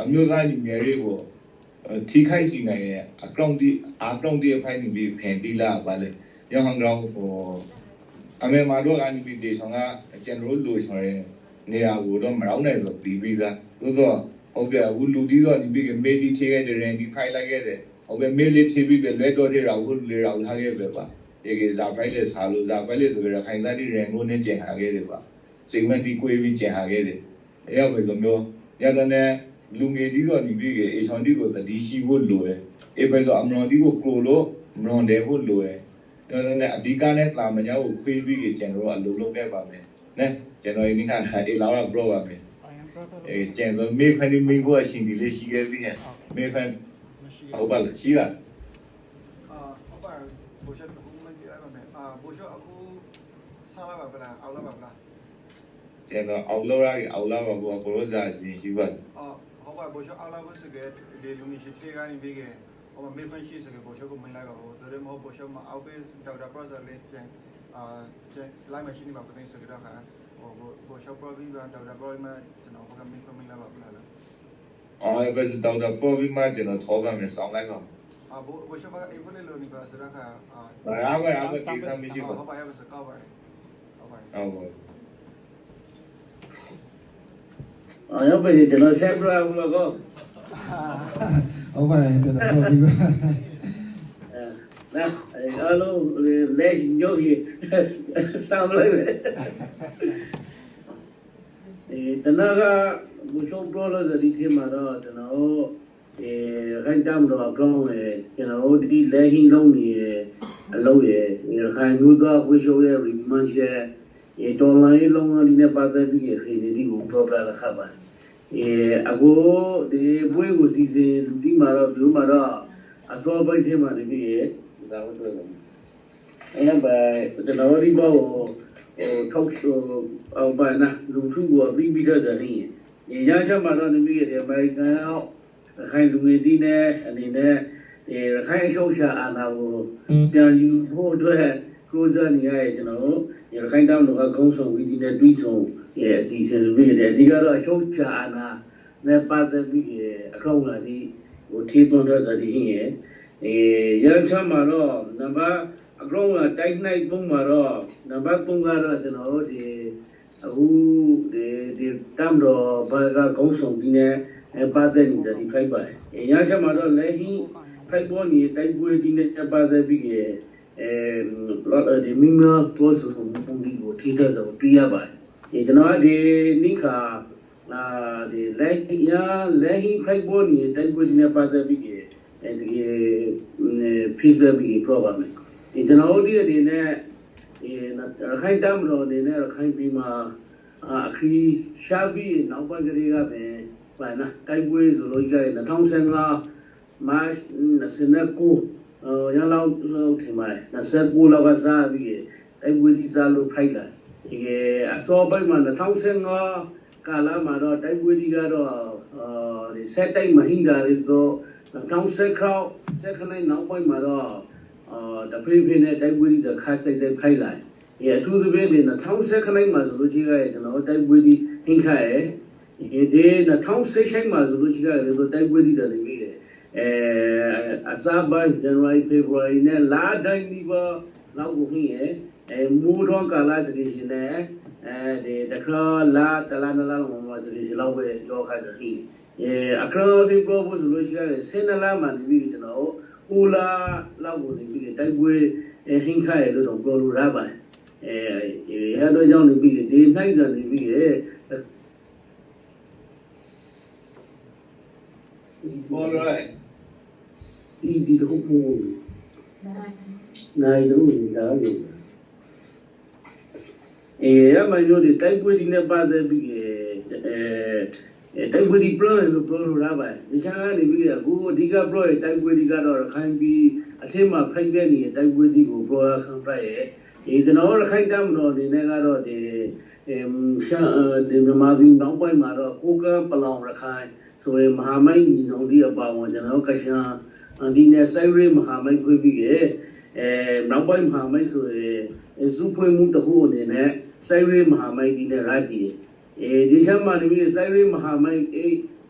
အမျိုးသားညီငယ်တွေကိုထိခိုက်စီနိုင်တဲ့အကောင့်တီဖိုင်နေပြီးဖန်တီးလာပါလေရောဟန်ကောင်အမေမာတို့ကနေပြီးဒေဆောင်ကကျွန်တော်လိုဆိုရင်နေရာကိုတော့မရောက်နိုင်ဆိုပြီးသားသို့တော့ဟုတ်ပြဘူးလူတီးဆိုနေပြီးမေးတီထိခဲ့တဲ့ရင်ဒီဖိုင်လိုက်ခဲ့တဲ့ဟုတ်ပဲမေးလေးထိပြီးလွဲတော့တဲ့ရာကိုလေရာထားခဲ့ပဲပါဒီကဇာဖိုင်လေးစားလို့ဇာဖိုင်လေးဆိုကြခိုင်သားဒီရင်ကိုနဲ့ကျင်ဟာခဲ့တယ်ပါစိတ်မတီကိုပြီးကျင်ဟာခဲ့တယ်ရောက်ပဲဆိုမျိုးရတဲ့လူငယ်ဒီဆိုနေပြီးအေချွန်ဒီကိုသတိရှိဖို့လိုတယ်အေပဲဆိုအမနော်ဒီကိုကိုလို့မလွန်တယ်ဖို့လိုတယ်ဒါနဲ့အဓိကနဲ့လာမညာကိုခွေးပြီးကျွန်တော်အလုပ်လုပ်ခဲ့ပါမယ်နဲကျွန်တော်ဒီကအေလာတော့ bro ပါမယ်ကျွန်တော်မေခွန်းဒီမင်းကိုအရှင်ဒီလေးရှိခဲ့သေးတယ်မေခွန်းဟုတ်ပါလားရှိလားဟုတ်ပါဘိုးချက်အခုမကြည့်ရပါမယ်ဘိုးချက်အခုစားလာပါဗလားအောက်လာပါဗလားကျွန်တော်အောက်လာပါဘောကိုရောစာစီရှိပါဟုတ်ပါဘိုးချက်အောက်လာဖို့စကဲဒီလူမျိုးရှိထေကနေပြီးခဲ့ဟိုမေခွန်းရှိစကဲဘိုးချက်ကိုမလိုက်ပါဘူးဒါရမဟုတ်ဘိုးချက်မအောက်ပဲဒေါက်တာပရော့စာလေးကျန်လိုက်မရှိနေပါဘူးတဲ့စကဲတော့ခါဘိုးချက်ပရောပြီးပါဒေါက်တာပရောမှာကျွန်တော်ကမေခွန်းမလိုက်ပါဘူးလားပဲဒေါက်တာပရောပြီးမှကျွန်တော်ထောပါမယ်ဆောင်းလိုက်ပါဘိုးချက်ကအေးဖလေးလို့နေပါစရခါဘာပဲကိစ္စမရှိပါဟုတ်ပါရဲ့စကောက်ပါတယ်ဟုတ်ပါရောက်ပြီကျွန်တော်ဆက်ပြရအောင်လို့ကောဟုတ်ပါတယ်ကျွန်တော်ပြောပြီးပါနာအားလုံးလက်ညှို့ကြီးဆောင်းလိုက်ပဲတနာကဘူချုံပရောလို့ဒီထဲမှာတော့ကျွန်တော်ခိုင်တမ်းတော့အကောင်းလေကျွန်တော်ဒီလက်ဟင်းလုံးနေအလုပ်ရခိုင်ညူတော့ဝှချိုးရဲ့ remind ရဲ့တော်လိုင်းလုံးလေးနဲ့ပတ်သက်ပြီးခေဒီကိုပြောပြလာခပါအခုဒီဘွေးကိုစီစဉ်လူဒီမှာတော့သူမှာတော့အစောပိုင်းထဲမှာနေပြီးဒါတော့ပြောတယ်အဲ့ဘာကျွန်တော်ဒီဘောထောက်အောင်ပါနာလူထုကိုပြီးတော့တယ်နေရချမှာတော့နေပြီးတယ်အမေရိကန်ခိုင်လူငယ်တီးနဲ့အနေနဲ့ခိုင်ရှုပ်ရှာအာဏာကိုပြန်ယူဖို့အတွက်ကိုးစားနေရတဲ့ကျွန်တော်ခိုင်တောင်းတော့အကုန်းဆောင်ပြီးဒီနဲ့ပြီးဆုံးအစီအစဉ်တွေတယ်ဒီကတော့ရှုပ်ရှာအာဏာနဲ့ပတ်သက်ပြီးအကောင့်လာဒီဟိုထေးသွန်းတဲ့ဇာတိရဲ့ရချမှာတော့နံပါတ်အကောင့်လာတိုက်နိုင်ပုံမှာတော့နံပါတ်3ကတော့ကျွန်တော်ဒီအခုဒီတမ်တော့ဘာကကုန်းဆောင်ပြီးနဲ့ပတ်သက်နေတဲ့ဒီဖိုက်ပါရချမှာတော့လက်ဟင်းဖိုက်ပေါ်နေတိုက်ပွဲဒီနဲ့ပတ်သက်ပြီးဒီမင်းများပို့ဆိုပုံဒီကိုထိတဲ့တော့ပြရပါတယ်ကျွန်တော်ဒီနိခါဒီလက်ဟင်းဖိုက်ပေါ်နေတိုက်ပွဲဒီနဲ့ပတ်သက်ပြီးဒီဖိစပြီး program ကျွန်တော်ဒီအနေနဲ့ခိုင်တမ်းလို့အနေနဲ့ခိုင်ပြီးမှာ ခရီးရှားပြီးနောက်ပိုင်းကလေးကပဲဘာနာတိုက်ပွဲဆိုလို့ကြတယ်2015 March 29ရလောက်ထင်ပါတယ်29လောက်ကစားပြီးတိုက်ပွဲဒီစားလို့ဖိုက်လာဒီအစောပိုင်းမှာ2015ကာလမှာတော့တိုက်ပွဲဒီကတော့ဒီဆက်တိုက်မဟင်းတာတွေတော့2016ဆက်ခဏနောက်ပိုင်းမှာတော့တဖိဖိနဲ့တိုက်ပွဲဒီခါစိတ်တဲ့ဖိုက်လာအထူးသဖြင့်2010ခဏမှာဆိုလို့ရှိရတယ်ကျွန်တော်တိုက်ပွဲဒီဟင်းခါရဲ့ဒီ2016မှာဆိုလို့ရှိရတယ်တိုက်ပွဲဒီတယ်ပြီးတယ်အစားပိုင်း January February နဲ့လာတိုင်းဒီပါလောက်ကိုဟင်းရဲ့မူတော့ကာလာစတီရှင်နဲ့ဒီတခါလာတလာနလာမှာစတီရှင်လောက်ပဲရောခါစတီအခရောဒီပရိုပို့ဆိုလို့ရှိရတယ်စင်နလာမှာဒီကျွန်တော်ဦးလာလောက်ကိုဒီတိုက်ပွဲဟင်းခါရဲ့လို့တော့ပြောလို့ရပါတယ်ရတော့ကြောင့်နေပြီးဒီနိုင်စံနေပြီးAll right. ဒီတော့မို့နိုင်လို့ဒါလို့ရမလို့ဒီတိုက်ပွဲဒီနဲ့ပတ်သက်ပြီးတိုက်ပွဲဒီ plan လို့ပြောလို့ရပါတယ်ဒီချာကနေပြီးအခုအဓိက plan တိုက်ပွဲဒီကတော့ခိုင်းပြီးအထက်မှာဖိုက်တဲ့နေတိုက်ပွဲဒီကို plan ခံပြရဲ့ကျွန်တော်ခိုင်းတမ်းတော့ဒီနေ့ကတော့ဒီမြန်မာပြည်နောက်ပိုင်းမှာတော့ကိုကပလောင်ရခိုင်ဆိုရင်မဟာမိတ်ညီနောင်ဒီအပါဝင်ကျွန်တော်ကရှန်ဒီနေ့ဆိုင်ရေးမဟာမိတ်ဖွဲ့ပြီးနောက်ပိုင်းမဟာမိတ်ဆိုရင်စုဖွဲ့မှုတစ်ခုအနေနဲ့ဆိုင်ရေးမဟာမိတ်ဒီနဲ့ရာတီဒီချက်မှာဒီဆိုင်ရေးမဟာမိတ်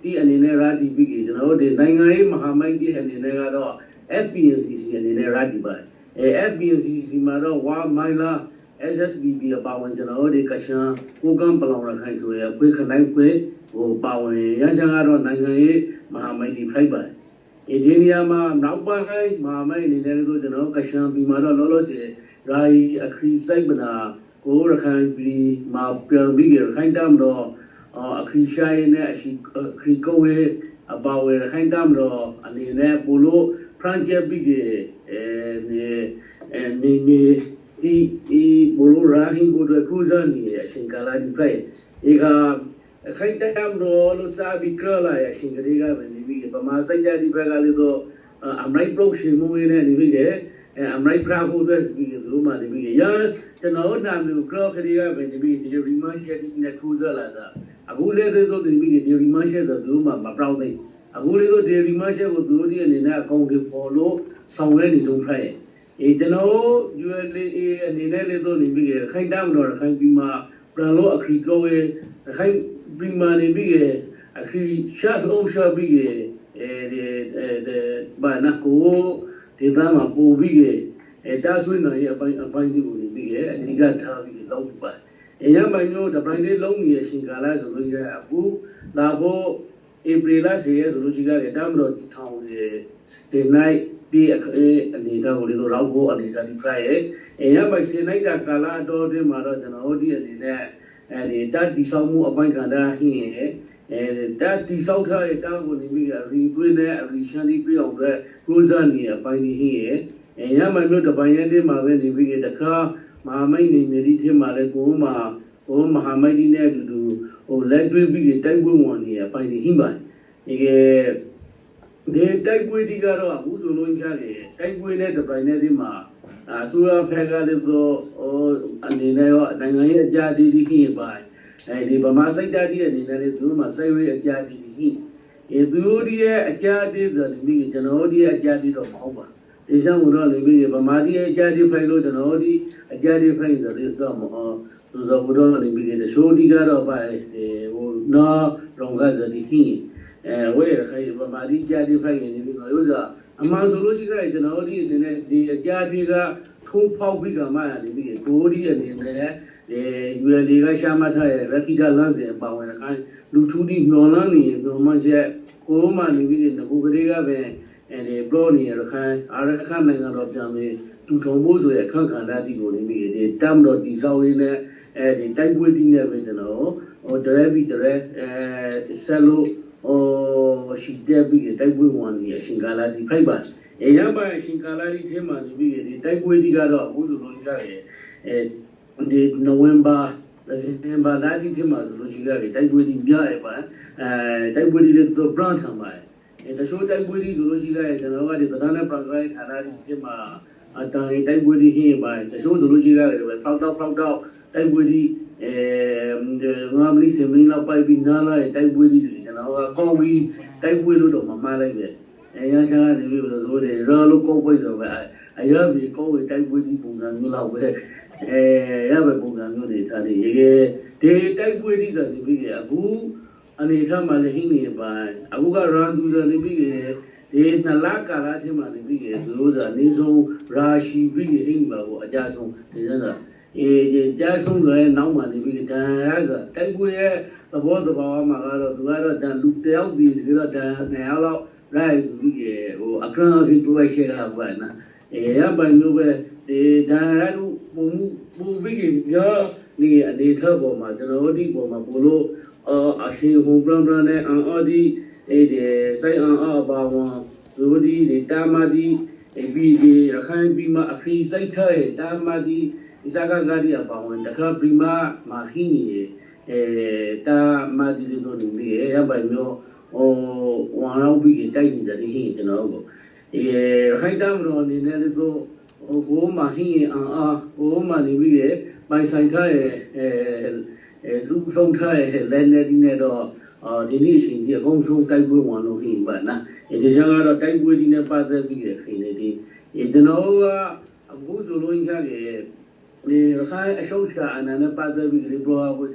ဒီအနေနဲ့ရာတီပြီးကျွန်တော်ဒီနိုင်ငံရေးမဟာမိတ်ဒီအနေနဲ့ကတော့ FPNCC အနေနဲ့ရာတီပါFPNCC မှာတော့ဝါမိုင်လာ SSBB အပါဝင်ကျွန်တော်ဒီကရှန်ကိုကံပလောင်ရခိုင်ဆိုရဖွေးခနိုင်ဖွေးဟိုပါဝင်ရချင်ကတော့နိုင်ငံရေးမဟာမိတ်ဒီဖိုက်ပါတယ်ဒီနေရာမှာနောက်ပိုင်းမဟာမိတ်အနေနဲ့တို့ကျွန်တော်ကရှန်ပြီးမှာတော့လောလောဆယ်ရာယီအခရီးစိုက်ပနာကိုရခိုင်ပြီးမှာပြန်ပြီးရခိုင်တမ်းတော့အခရီးဆိုင်နဲ့အခရီးကိုဝေအပါဝင်ရခိုင်တမ်းတော့အနေနဲ့ပိုလို့ဖရန်ချပြီးဒီဘလိုရာဟင်ကိုတော့ကူဇန်နေအရှင်ကလာဒီဖိုက်ခိုင်တမ်းတော့လို့စာပြီးကလာရရှင်ကလေးကပဲနေပြီးဗမာစိတ်ကြဒီဘက်ကလေးတော့အမိုက်ပရိုရှင်မွေးနေနေပြီးအမိုက်ဖရာဖို့အတွက်ပြီးလို့မှနေပြီးရကျွန်တော်နာမည်ကလော့ခရီးကပဲနေပြီးဒီရီမန်ရှက်ဒီနဲ့ကူဇလာတာအခုလည်းဆိုဒီပြီးဒီရီမန်ရှက်ဆိုလို့မှမပြောင်းသေးအခုလေးဆိုဒီရီမန်ရှက်ကိုသူတို့ဒီအနေနဲ့အကောင့်တွေပေါ်လို့ဆောင်ရနေလို့ဖိုက်ကျွန်တော် ULA အနေနဲ့လည်းဆိုနေပြီးခိုင်တမ်းတော့ခိုင်ပြီးမှပြန်လို့အခရီးကိုခိုင်ပြီးမှနေပြီးအခရီးရှာလို့ရှာပြီးဘာနာကိုဒီသားမှာပို့ပြီးတာဆွေးနိုင်အပိုင်းဒီကိုနေပြီးအဓိကထားပြီးလောက်ပါရမမျိုးတပိုင်းလေးလုံးကြီးရှင်ကာလာဆိုလို့ရအခုလာဖို့ဧပြီလ10ရက်ဆိုလို့ရှိရတယ်တမ်းတော့ထောင်ဒီနိုင်ဒီအနေတော့ကိုလို့ရောက်ဖို့အနေကဒီဖိုင်ရမစင်နိုင်တာကာလာတော်ဒီမှာတော့ကျွန်တော်ဒီအနေနဲ့ဒီတတ်ဒီဆောင်မှုအပိုင်းကဏ္ဍဟင်းတတ်ဒီဆောင်ထားတဲ့တောင်းကိုနေပြီးရီတွင်းနဲ့ရီရှန်ဒီပြောင်းတဲ့ကရိုဇာနီအပိုင်းဟင်းရမမျိုးတပိုင်းရဲ့ဒီမှာပဲနေပြီးတခါမဟာမိတ်နေနေဒီထင်မှာလဲကိုမဟာမိတ်ဒီနဲ့အတူဟိုလက်တွဲပြီးတိုက်ပွဲဝင်နေအပိုင်းဟင်းပါဒီတိုက်ပွဲဒီကတော့အခုဆိုလို့ရတယ်တိုက်ပွဲနဲ့တပိုင်းနဲ့ဒီမှာအစိုးရဖက်ကလည်းဆိုအနေနဲ့ရောနိုင်ငံရေးအကြအတီးခင်းပါဒီဗမာစိတ်ဓာတ်ဒီအနေနဲ့လည်းသူမှစိုက်ရေးအကြအတီးခင်းသူတို့ရဲ့အကြအတီးဆိုဒီကျွန်တော်ဒီအကြအတီးတော့မဟုတ်ပါဒီဆောင်တော့လည်းပြီးဗမာဒီအကြအတီးဖိုင်လို့ကျွန်တော်ဒီအကြအတီးဖိုင်ဆိုတော့မဟုတ်သူဆိုတော့လည်းပြီးတဲ့ရှိုးဒီကတော့ပါဟိုနော်ရောင်ကစားဒီခင်းဝဲခိုင်ဗမာဒီကြဒီဖိုင်နေပြီးတော့ဥစားအမှန်ဆိုလို့ရှိခိုင်ကျွန်တော်ဒီအနေနဲ့ဒီအကြဒီကထိုးဖောက်ပြီးကမှရတယ်ပြီးကိုဒီအနေနဲ့ULA ကရှာမထားရဲ့ရခိကလမ်းစဉ်အပါဝင်ခိုင်လူထူးဒီမျောလန်းနေပြောမှချက်ကိုမှနေပြီးငကိုကလေးကပဲပရောနေရခိုင်အာရခနိုင်ငံတော်ပြန်ပြီးတူထုံဖို့ဆိုရအခန့်ခန္ဓာဒီကိုနေပြီးဒီတမ်တော်ဒီဆောင်ရင်းနဲ့ဒီတိုက်ပွဲဒီနဲ့ပဲကျွန်တော်ဟိုတရဲပြီးတရဲဆက်လို့ရှိတဲ့ပြီးတိုက်ပွဲဝင်နေအရှင်ကာလာဒီဖိုက်ပါရပါအရှင်ကာလာဒီထဲမှာနေပြီးဒီတိုက်ပွဲဒီကတော့အခုဆိုလို့ရတယ်ဒီနိုဝင်ဘာ Then by that it came out, Luciga, that would be that would be the branch on my. And the show that would be Luciga, and over the Dana Pragai, and I came at that would be here by the show the Luciga, found out, that would be normally Semina by Binala, that would be, call we, that would do my like and Yasha, the people was the local ways of I have the call with that would be Bunganula with it. Have a book and no data. They take with it at the big Abu and the time at the Hini by Abuga run to the big. They Nalaka at him at the big those are Nizo Rashi big Himba or Jason. A Jason now man the big Diaga. Take with the board of our Magara rather than look the Elvis rather than allow rise to be a crown into a share of one. By nowhere, the Diaru move big near the turbo, my Janodi, my Polo, or a she who brown and Audi, a say about one, the Damadi, a B, a kind bima, a free Zaita, Damadi, Isagagadi about one, the club prima, Mahini, Damadi, the by no, or one out big titan that he can over. High down on the Neligo. Oh, Mahi, oh, Mani, by Sankai, Zumkai, landed in it or the nation, the Gongsu Taibu one of him, but now it is a Taibu in a part of the affinity. It no a good Luinka, the high Ashosha and another part of the blow was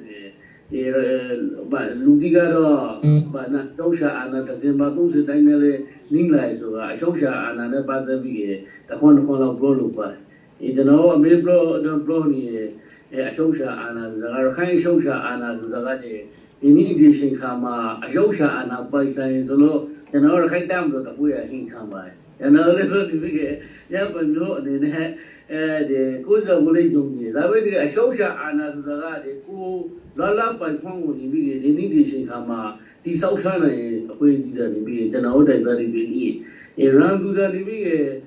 Ludigaro, but not Tosha and the Zimbabwe, Daniel. Ningla so Ashosha and another part of the Honda Blolupa. It no a Milbro, the Brony, Ashosha and the High Shosha and the Lade. In English, Kama, Ashosha and a Paisa the law, and all high down to the way he come by. And a little bit, yeah, but no, then the Kuza Village, that way the Ashosha and the Lade, who Lala by Pongo in English, Kama. The South China is the now that very big. A run to the living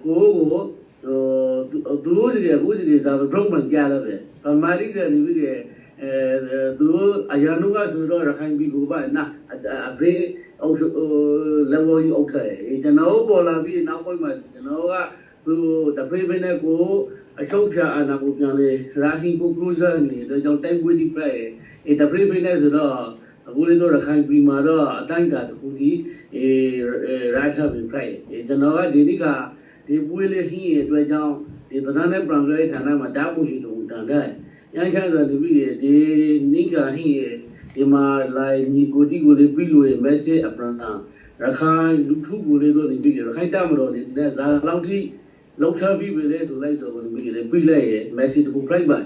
go those is our Roman gallery. A Marika living do Ayanuga Sura can be go by now a very level okay. It's an old be now for my to the Freeman go a Shosha and a Bupiane, Rahi Kukuza, the don't take with the play. It's a Freeman as a dog. Gulidor can be Mara, a Tanga, Hudi, a Rata will play. The Nova Dinica, the Willie here, to down, the Banana Branglate and I'm a Dabushi to Tanga. Yanka, the Nika here, the Mar like Nicodigo, the Bilu, a message upon now. Rakan, two Gulido, the bigger, High Damro, there's a lousy, local people to later over the bigger, the Bilay, message to play by.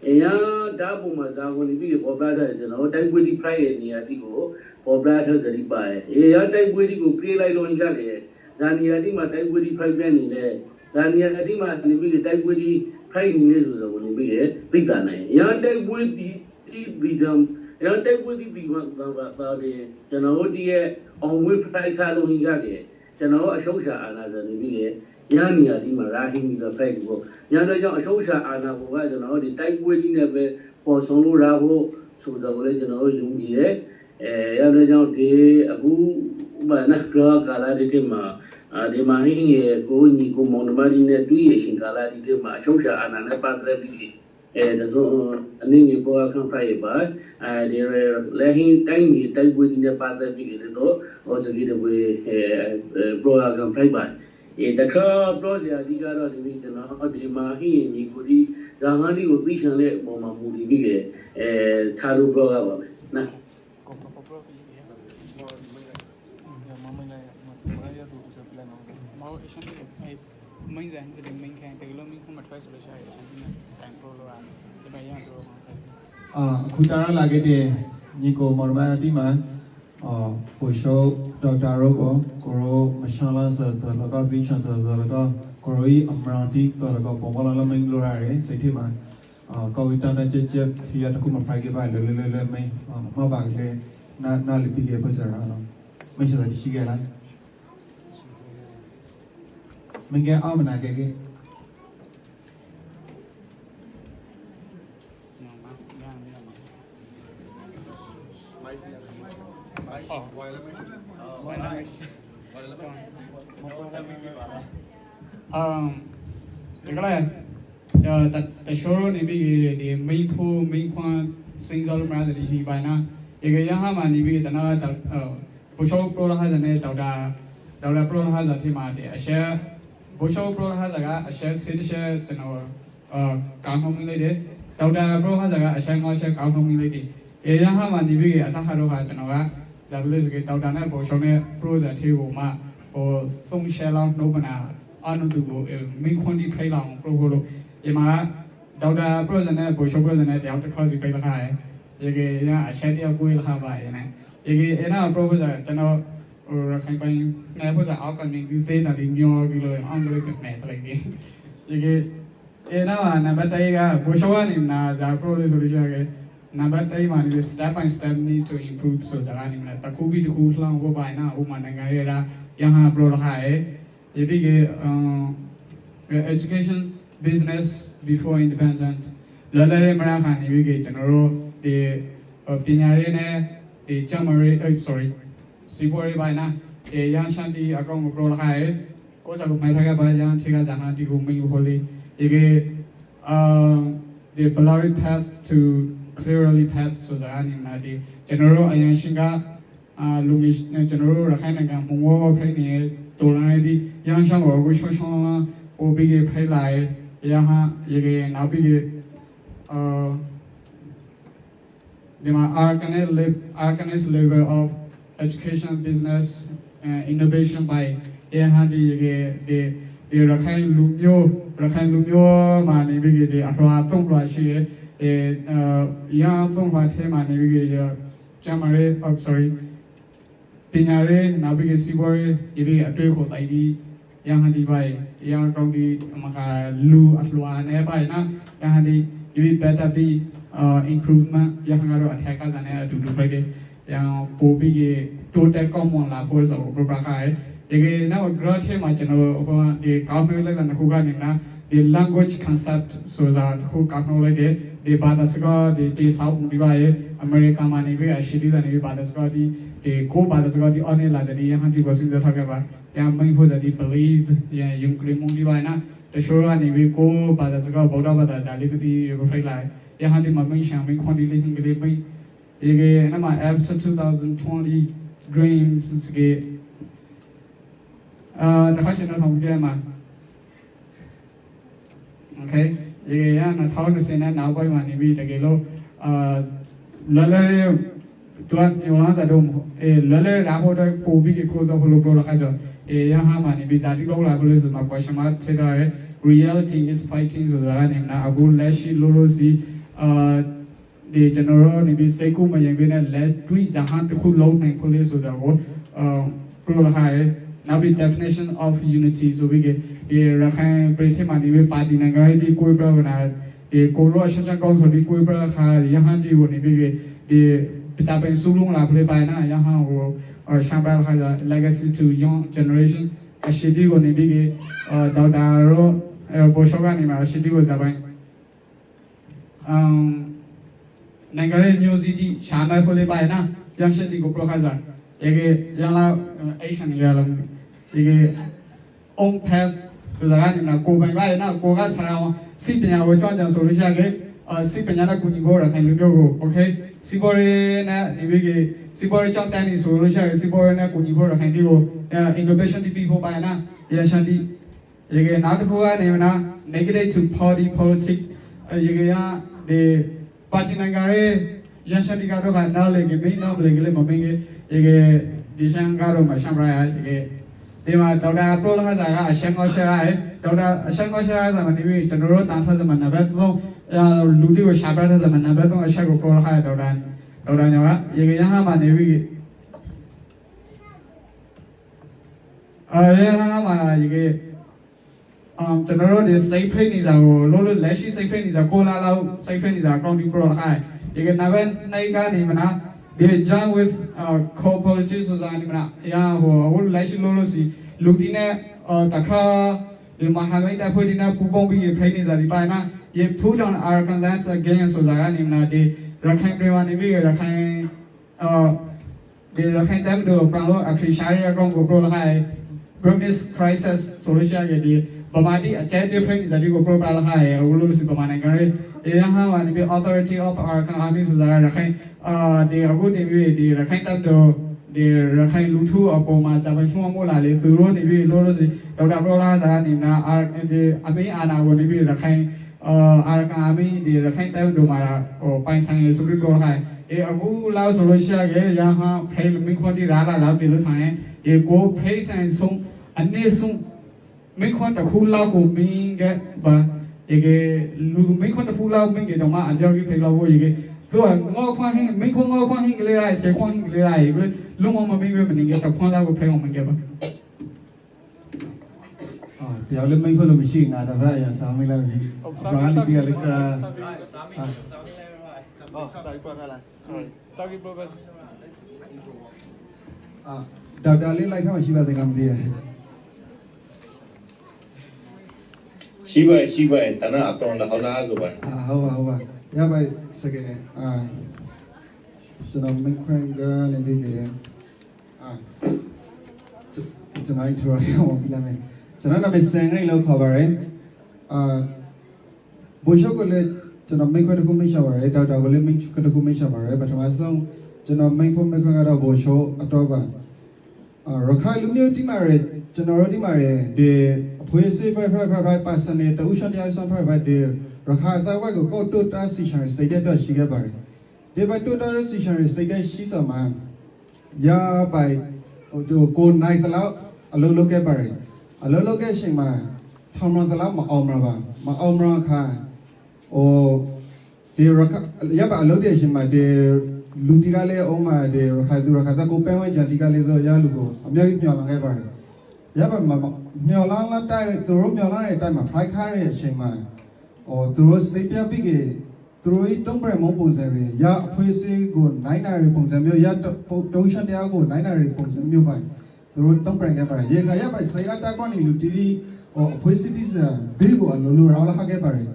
Dabu Mazavoni be for brothers, that would be pride near Digo, for brothers that he buy. That would go play like on Gale, Zaniadima, that would be pride in there. Zaniadima, that would be pride in this when we be Pitana. That would be them, that would be about the Janodi on which pride Carlo in Gale, Jano Ashosha another the Yania di Marahi the Fego. Yana Shosha Anna provided all the type waiting for Solo Ravo, so the original Jungie, Yana de Abu Banakra, Galadima, the Mahi, go Nico Monomarine, Duation, Galadima, Shosha Anna Padre, the zone Ningi Boa can fly by, they let him tiny type waiting the Padre also get away, Boa can fly by. The car project, the Gara division, the Mahi, Nikudi, the Hani would be shan let Mama Mudi, Taru Broga. Nah. Main rằng thì mình càng từ lúc mình không mặt phải sửa sai thì càng pro lo ăn thì bây giờ rồi Kutara lagi di Niko Mormai di mana Pusho Dr. Roko Koro Mashallah Sedalaga Vision Sedalaga Koroi Amranti Sedalaga Pomola Lameng Lorare Setiman Kau itu nanti cecep dia tak kumar pergi balik lele mai mau balik na lebih dia pasal macam tadi sih lah mungkin awak nak ke 这个嘞，在小罗那边的美坡美宽新造的嘛是的是白那，一个样哈嘛那边的那不少不了哈子呢到了不了哈子天嘛的，而且不少不了哈子个，而且是的些的那刚好明来的，到了不了哈子个，而且我些刚好明来的，一样哈嘛那边的，啥哈罗哈子那个。ဒါဘယ်လိုဆိုကြတောက်တာနဲ့ပေါ်ရှောင်းတဲ့ process သေးကိုမှဟိုသုံး share လောက်လုပ်မနာအနုတူကိုမင်းခွန်ဒီထိုင်လောက် pro လို့ဒီမှာဒေါက်တာ process နဲ့ပေါ်ရှောင်း process နဲ့တယောက်တစ်ခါစီပြလိုက်ခါရဲဒီကေရအချက်တယောက်ကိုရခါပါရဲနဲ့ဒီကေအဲ့ဒါ professor ကျွန်တော်ဟိုရခိုင်ပိုင်းနဲ့ process အောက်ကနေဒီသေးတာဒီမျိုးပြီးလို့အောင်လို့ပြနေတယ်ဒီကေအဲ့ဒါနံပါတ်1ကပေါ်ရှောင်းကနေနာဇာ pro လို့ဆိုလို့ရှိရင် Number 3 man is step by step need to improve so that I mean the could be the cool long go by now woman and area young bro high if education business before independent Lala Marahan if you get general the Pinarene the Jamari sorry Sibori by now a young shanty a grown bro high goes up my taga by young tigers and anti woman holy if the Polari path to clearly path so that animal the general ayan shinga lugish general rakhaina ga mongo phai ni tolan di yang shang go go shong shong o bi ge phai lai ya ha ye ge na bi ge the organized level of education business innovation by ya ha di ge the rakhain lu myo ma ni bi ge de atwa thong lwa shi ye yang phong hoa thế mà nếu như Jamare sorry Pinare nào bây giờ Sibori bây giờ tôi có tại đi yang hadi bay yang trong đi mà cả lu atlua này bay na yang hadi you better be improvement yang hàng rồi attack cái này là đủ phải cái yang bố bây giờ total common là phổ số bố bác cái cái nào growth thế mà cho nó cái cao mấy cái là nó cũng cái này na the language concept so that who can't know like the Badasga, the South Mumbai, America, Manibi, Ashidi, and Badasga, the co Badasga, the only Lazadi, and the was in the Tagaba, young men for the believe, young Grimundivana, the Shura, and we go Badasga, Boda, the Zalibity, Reflect, Yahandi Mami, Shamin, Quantity, Gilipay, and my after 2020 dreams, the question of Gamma. Okay. ये यार ना थाउन से ना नाव कोई मानी भी लगे लो लले तो योना ज़ादो लले राहो तो पोबी के क्लोज ऑफ लो प्रो लगा जो यहाँ मानी भी ज़ादी लोग लागू ले सुना क्वेश्चन मार्क थे तो है reality is fighting so ज़रा नहीं ना अगुल लैशी लोलो सी the general नहीं भी सेकु में ये भी ना लैश ट्वी जहाँ तक खुद लोग नहीं खुले सो ज़ागो प्रो लगा है ना भी definition of unity so भी के ये रखें प्रेथे मानी में पार्टी नगर दी कोई पर बना ये कोरो अच्छा कौन सा दी कोई पर खा यहाँ दी वो नहीं भी ये पिता पे सुलूंग लाभ ले पाए ना यहाँ वो और शाबार खा जा legacy to young generation अशिदी वो नहीं भी दादारो बोशोगा नहीं में अशिदी वो ज़बान नगरे न्यूज़ी शानदार खोले पाए ना यहाँ शिदी को प्रोखा जा ये यहाँ एशियन यालम ये on path to the animal go by right now go gas around sipping our joint and solution sipping yana kunigora can go okay Sibori na ibigi Sibori joint and solution Sibori na kunigora can do innovation to people by na yashandi again not who are na negative to party politics again the party nagare yashandi garo ka na lege me no lege mabenge again dishangaro mashamra againဒီမှာဒေါက်တာပရိုလာစာကအရှန်ကောရှာရဲဒေါက်တာအရှန်ကောရှာရဲဆိုတာဒီပြီးကျွန်တော်တို့တာထားစမှာနံပါတ်3လူတွေကိုရှာပြထားစမှာနံပါတ်3အချက်ကိုပရိုလာခါဒေါက်တာညောကရေကရဟမှာနေပြီးရေဟာမှာရေကကျွန်တော်တို့ဒီ safe play နေစာကိုလို့လက်ရှိ safe play နေစာကိုလာလောက် safe play နေစာ grounding pro ခိုင်းရေကနံပါတ်2ကနေမနာ they join with co-politics so that anymore yeah wo like lo si looking at takha the mahamai ta phoi dina pupong bi phai ni sa di pai na ye put on our lands again so that anymore the rakhain prema ni bi rakhain the rakhain tam do prang lo appreciate ya kong go pro la hai Burmese crisis solution ye the Bamati a chat different is a legal proper high, Ulus Bamanagari, Yaha, and the authority of our armies is the Rakhine, the Abu the Rakhine the Rakhine Lutu of Boma, Zabatumula, the Roni, Loros, Dr. Rolas, and the Ami Anna will be Rakhine, Arami, the Rakhine Domara, or Paisang is super high. Abu Laos Russia, Yaha, Pay Mikoti Rala, Love the Lutane, a go pay and soon, and Nesum. Make what the full love will mean get, but make what the full love make it on my and Yogi Pelo. You get so I'm more finding, make one more finding, I say one glare, look on my baby and get a point I will pay on my giver. เดี๋ยวเริ่มไม่คนละมิชิงนะแต่ว่าอย่าสามีแล้วพี่ร้านเดียวเลยครับ อ๋อได้ปลอดอะไร Sorry, progress. ดาวดาวเล่นไรเข้ามาชีวะเป็นคำเดียว ရှိပါတနာအတော်လည်းဟောလားဆိုပါ ဟုတ်ပါရပါစကေကျွန်တော်မခွင့်ကနေပြီးတယ်ကျွန်တော်ထရအောင်ပြလာမယ်ကျွန်တော်နာမည်စံငိုင်းလို့ခေါ်ပါရယ်ဘိုးရှုပ်ကလည်းကျွန်တော်မခွင့်တကူမိတ်ရှာပါရယ်ဒေါက်တာကလည်းမခွင့်တကူမိတ်ရှာပါရယ်ပထမဆုံးကျွန်တော်မခွင့်ကတော့ဘိုးရှုပ်အတော့ပါရခိုင်လူမျိုးတိမာရယ်ကျွန်တော်တို့ဒီမာရယ်ဒီအဖွေးစေးဖိုင်ပါစနေတူရှန်တရားဆောင်ဖိုင်ဒီရခိုင်သားဝက်ကိုကောက်တိုတာစီရှာစိတ်တဲ့ရှိခဲ့ပါတယ်ဒီဘတ်တိုတာစီရှာစိတ်တဲ့ရှိစမှာရပိုင်ဟိုကိုနိုင်တလောက်အလုပ်လုပ်ခဲ့ပါတယ်အလုပ်လုပ်ခဲ့ချိန်မှာထောင်မတလောက်မအောင်မှာပါမအောင်မှာခါဟိုဒီရပါအလုပ်တဲ့ချိန်မှာဒီလူတီကလည်းအောင်မှာဒီရခိုင်သူရခိုင်သားကိုပဲဝဲကြတီကလည်းတော့ရလူကိုအများကြီးညှော်လာခဲ့ပါတယ်ရပါမျော်လန်းတဲ့သူတို့မျော်လန်းတဲ့အတိုင်းမှာဖိုက်ခါတဲ့အချိန်မှာသူတို့စိတ်ပြပြီးကသူတို့တုံးပြမပုံစံတွေရအဖွေးစေးကိုနိုင်နာရီပုံစံမျိုးရတုံးရှန်တရားကိုနိုင်နာရီပုံစံမျိုးပါသူတို့တုံးပြခဲ့ပါတယ်ရေခါရပါစိတ်အတားကောင်းနေလူတီတီအဖွေးစစ်တီစဘေးကိုအလိုလိုရောလာခဲ့ပါတယ်ရ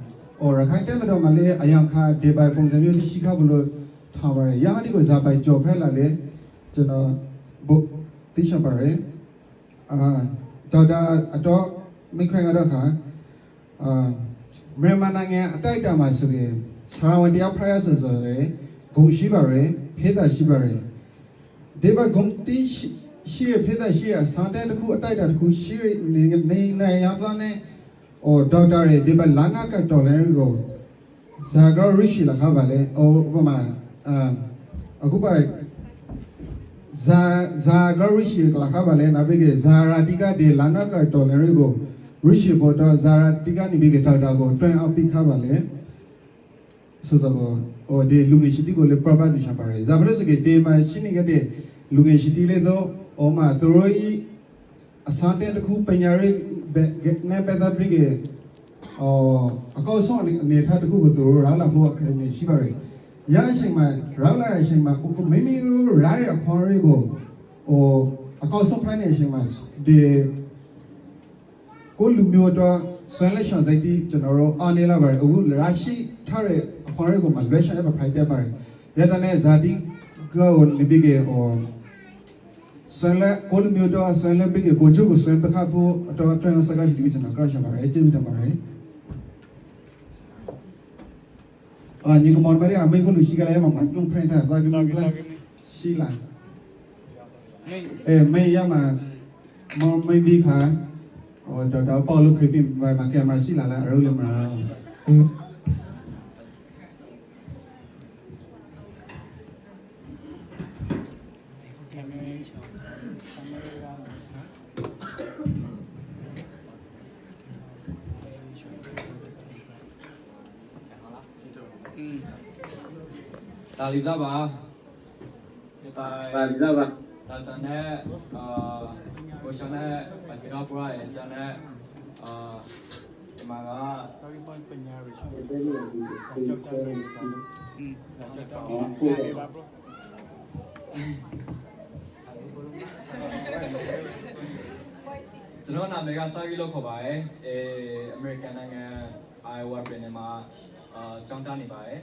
ခိုင်တဲမတော်မလေးအယံခါဒေပိုင်ပုံစံမျိုးရှိခဘလို့ထားပါတယ်ရဟာဒီကိုဇာပိုင်ကြော်ဖက်လာလေကျွန်တော်ဘုတ်သိချပါတယ်ဒေါက်တာအတော့မိခွင့်ကတော့ခါမြန်မာနိုင်ငံအတိုက်အတာမှာဆိုရင်ဆရာဝန်တရားဖရက်ဆိုရင်ဂုံရှိပါရယ်ဖေးတာရှိပါရယ်ဒီဘဂုံတီရှိရဖေးတာရှိရစံတဲ့တစ်ခုအတိုက်အတာတစ်ခုရှိနေရသားနဲ့ဒေါက်တာရဲ့ဒီဘလာနာကတော်လည်းကိုဇာဂရရှိလာခါပါလေဥပမာအခုပါဇာဂရရှိလာခါပါလေနာဘေကဇာရာတိကဒီလာနာကတော်လည်းကိုRishi Bodo Zara Tigani Big Tadago, Train up Picaba, Susago, or the Lumishitigo, the proposition parade. Zabrasake, de my Shinigate, Lumishiti Ledo, Oma, Toroi, a Sunday the Coup Penari, Nepeta Brigade, or a causon near Tataku to Rala and Shibari. Yashima, Rala Shima, maybe Raya Porigo, or a causon planation, theကိုလူမျိုးတော့ဆွဲလက်ရှောင်းစိတ်တီကျွန်တော်တို့အားနေလာပါတယ်အခုရရှိထားတဲ့အခွင့်အရေးကိုမှလွှဲရှာရပါဖိုက်တက်ပါတယ်ရတဲ့နဲ့ဇာတိကိုနိဘိကေဟောဆွဲလက်ကိုလူမျိုးတော့ဆွဲလက်ဘိကေကိုကျုပ်ကိုဆွဲပခတ်ဖို့တော့ထရန်စကားရှိပြီးကျွန်တော်ကရရှာပါတယ်ကျေးဇူးတင်ပါတယ်ညီကမောင်မရီအမေကိုလူရှိကြလဲမှာမကျုံဖရန်တာသာကလို့ရှိလာမေရမှာမောင်မေဘီခါဒေါက်တာပေါ်လို့ခရစ်ပင်မှာကင်မရာရှိလာလားအရုပ်လမလားတာလီဇာပါပါဇာပါတာတန်နဲ့ကိုရှန်နဲ့စင်ကာပူရဲ့တန်နဲ့ဒီမှာကကျွန်တော်နာမည်ကတာဂီလို့ခေါ်ပါတယ်အမေရိကန်နိုင်ငံ Iowa ပြည်နယ်မှာကျောင်းတက်နေပါတယ်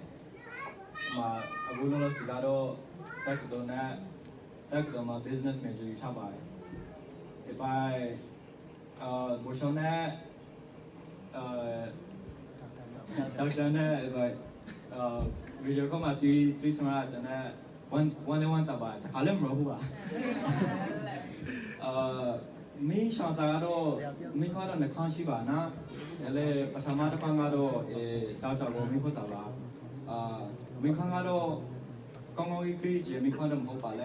အခုလောစီကတော့တက်ကတော့နဲ့တက်ကတော့မှာ business major ယူထားပါတယ်ဒီပိုင်းဘိုရှောနဲ့ đầu chân này rồi video có mà tuy xong ra cho nên one tập bài khá lắm rồi hả mình chọn ra đó mình có được khăn xí bà na để bắt đầu mà khăn ra đó đào tạo của mình có sao là mình khăn ra đó công nghệ kỹ chỉ mình khăn được một bài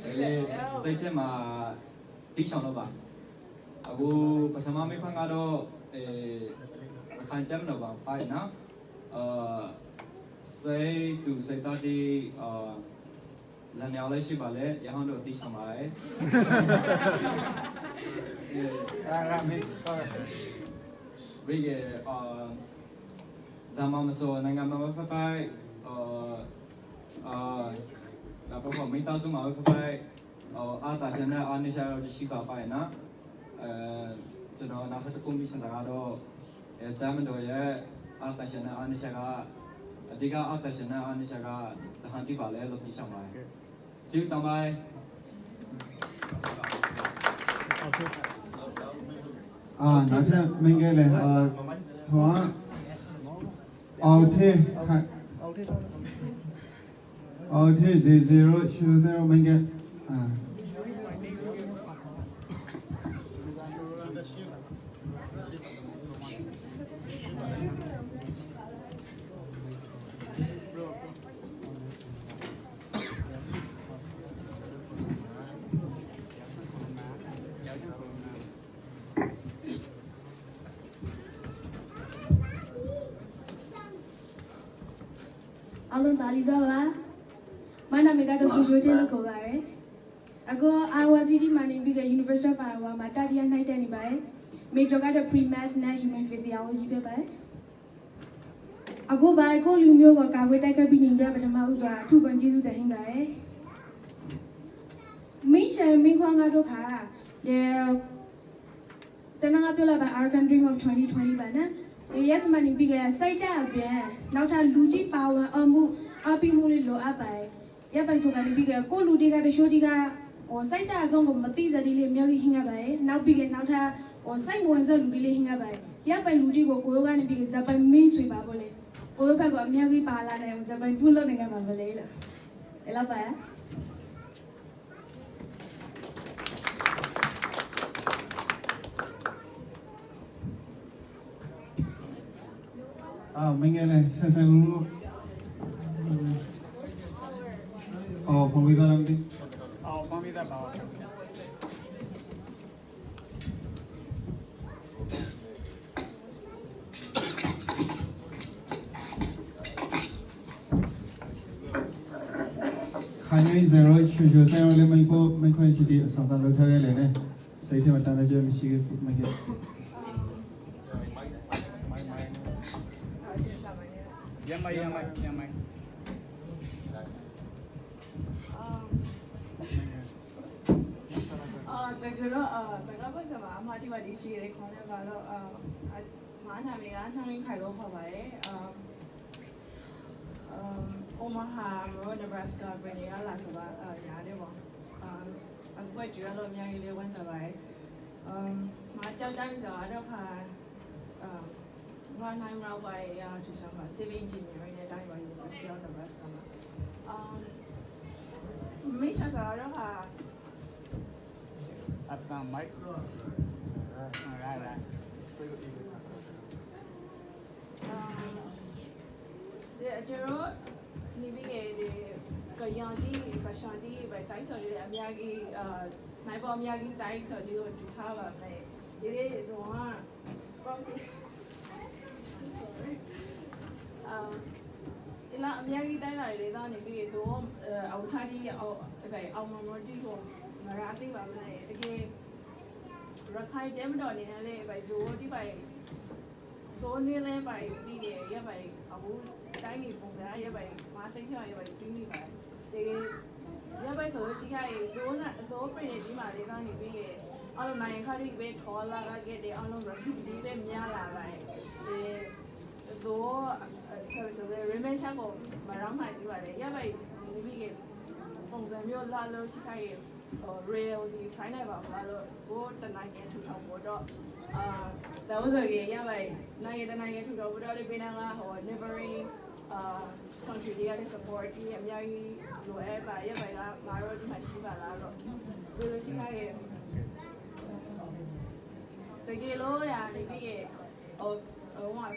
để xây dựng mà tí chọn nó bà aku bersama mi khang ado kancam no bang pai na sei tu sei tadi zanyao lai shi ba le yang do ti sam ba ra mình bây giờ zaman so nang ma pa pai la pa pa mi ta tu ma pa pai ta jana anisha shi ka pai naကျွန်တော်နောက်တစ်ခုမိစံတာကတော့တာမန်တော်ရဲ့အာတရှင်နဲ့အာနိရှကအဓိကအာတရှင်နဲ့အာနိရှကသဟန်တိပါလဲလို့ပြောချင်ပါတယ်ကျေးဇူးတင်ပါတယ်နောက်ထပ်မင်းကလေးဟောအော်သေး0ရှူတယ်မင်းကအားလုံးပါလီစားပါမနမေကတော့ဂျိုဂျိုတဲ့လို့ခေါ်ပါတယ်အခု IWCD မှာနေပြီးတဲ့ University of Iowa မှာတတိယနှစ်တက်နေပါတယ် Major ကတော့ Pre-Med နဲ့ Human Physiology ပဲပါတယ်အခုဘာကိုလူမျိုးကကာဝေးတိုက်ကပ်ပြီးနေတဲ့ပထမဦးစွာအထူးပန်ကျေးဇူးတင်ပါတယ်မိရှယ်မင်းခွန်ကတော့ခါတနင်္ဂနွေပြောလာပါ Arkan Dream of 2020 ပါနော်yes မနေပြီးကြစိုက်တဲ့အပြင်နောက်ထပ်လူကြီးပါဝင်မှုအပိမှုလေးလိုအပ်ပါတယ်ရပိုင်ဆိုကနေပြီးကြကိုလူတွေကတရှိုးတွေကစိုက်တဲ့အကောင်ကမသိစသည်လေးမြောက်ကြီးဟင်းရပါတယ်နောက်ပြီးကြနောက်ထပ်စိုက်ဝင်စလူလေးဟင်းရပါတယ်ရပိုင်လူတွေကိုကိုရောကနေပြီးကြဇပိုင်မင်းဆွေပါပေါ့လေကိုရောဘက်ကအမြောက်ကြီးပါလာတယ်ဇပိုင်ပြုလုပ်နေကြပါမလဲလားအဲ့လောက်ပါမင်းကလေးဆက်ဆက်လို့ဖုန်းပြီးတော့လည်းဖမ်းပြီးသားပါခိုင်နေ0ရှူရှူတယ်လည်းမခွင့်ရှိတဲ့အဆောင်သားလောက်ထားရလေနဲ့စိတ်ထဲမှာတန်းနေကြမရှိဘူးမင်းကရမိုင်တကယ်တော့စကားပတ်စမှာအမှားတိပါတီရှိရဲခေါင်းထဲမှာတော့မာနာမေကနှောင်းရင်းခိုင်လို့ခေါ်ပါတယ်Omaha, Nebraska, Brennia, la soba, yade bo. Aku jual lo yang ini lewan sabai. Macam jangan saya ada one time rawai ya jusam civil engineering ya dari University of Nebraska. Macam saya ada Atau mic. Ada. Jero ni bige de kayandi pasandi by tai so de amyagi nai bo amyagi tai so de ko du tha ba mai de do ha proxy ila amyagi tai la de da ni bige do au tha di au bai au mo mo di ko mara ti ba mai de ke rakhai dem do ni le bai do di bai do ni le bai di de ya bai auတိုင်းနေပုံစံရပိုင်မစိတ်ချရပိုင်ပြီးနေပါတယ်ဒီရပိုင်ဆိုရှိခိုင်ဒိုးပရင်ဒီမှာလေးကနေပြီးရဲ့အလုံးနိုင်ခါဒီပဲထော်လာခဲ့တဲ့အလုံးတော့ဒီလည်းများလာပါတယ်ဒီဒိုးဆိုတော့ remember ကိုမရောင်းနိုင်ပြီးပါတယ်ရပိုင်ဒီပြီးရဲ့ပုံစံမျိုးလာလို့ရှိခိုင် real ဒီ try နိုင်ပါဘာလို့ကိုတနိုင်ငံထူထောင်ဖို့တော့ဇာဝဇကေရပါနိုင်ငံတနိုင်ငံထူထောင်ဖို့တော့ဒီပေးနာကneighboring country တွေကလည်း support ဒီအများကြီးလိုအပ်ပါရပါကငါတို့ဒီမှာရှိပါလားတော့ဘယ်လိုရှိခိုင်းရဲ့တကယ်လို့ရနေပြီ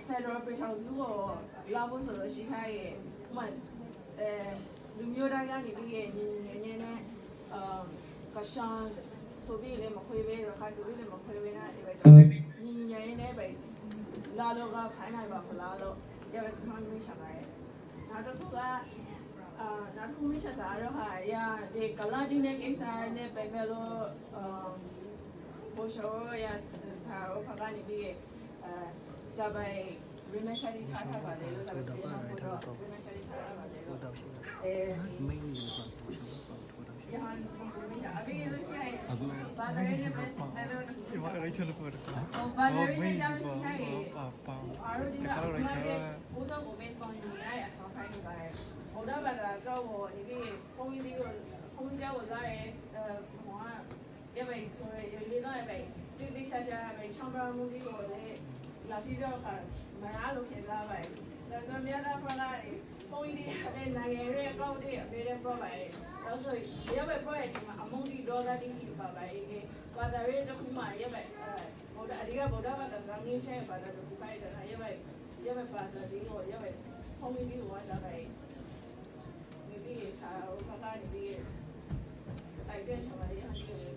federal ပြည်ထောင်စုကိုလာဖို့ဆိုလို့ရှိခိုင်းရဲ့လူမျိုးတိုင်းကနေပြီးညီညီနဲ့ကရှန်ဆိုပြီးလည်းမခွေပဲရခိုင်ဆိုပြီးလည်းမခွေပဲနဲ့ညီညီနဲ့ပဲလာတော့ကဖိုင်းနိုင်ပါခလားလို့ရတဲ့မှန်းရှာပါရဲ့နောက်တစ်ခုကနောက်တစ်ခုမိချက်စားတော့ဟာရဒီကလာဒီနဲ့ကိစ္စနဲ့ပဲပဲလို့ဘိုးရှောရစာရောဖကနေပြီးဇာပိုင်ရင်းမရှိထားတာပါလေလို့ဇာပိုင်ပြောတာတော့ရင်းမရှိထားတာပါလေလို့ရဟန်းအဘိလို့ရှိရင်ဘာသာရေးနဲ့ပဲလို့ဒီမှာရိုက်ချလို့ပေါ့ဘာသာရေးနဲ့ကြောင်းရှိခိုင်းအားရဒီကဘိုးစောကိုမင်းပေါင်းနေရအဆောင်ခိုင်းနေပါတယ်ဘုရားဘာသာတော့ဒီဘုန်းကြီးလေးတို့ဘုန်းကြီးကျောင်းလာရဲဟိုကရပဲဆိုရလေးတော့ရပဲတိရှာရှာပဲချောင်းပမှုလေးကိုလည်းလာရှိတော့ခါမရလို့ခင်လာပါဒါဆိုမြတ်တာဖလာတွေဘုန်းကြီးတွေအဲ့နိုင်ငံရဲ့ကောက်တဲ့အမေရဲ့ provide တော့ဆိုရပဲ project မှာအမုန်းဒီဒေါ်လာတင်ကြည့်ပါပါရေးဘာသာရေးတစ်ခုမှရပဲဘုရားအဓိကဗုဒ္ဓဘာသာစံငင်းရှင်းဘာသာတို့ဖိုက်တာရပဲဘာသာဒီကိုရပဲဘုန်းကြီးတွေဝါသာပဲဒီစာဖလာနေပြီးအဲ့ပြန်ချလာရဟန်းကြီးကို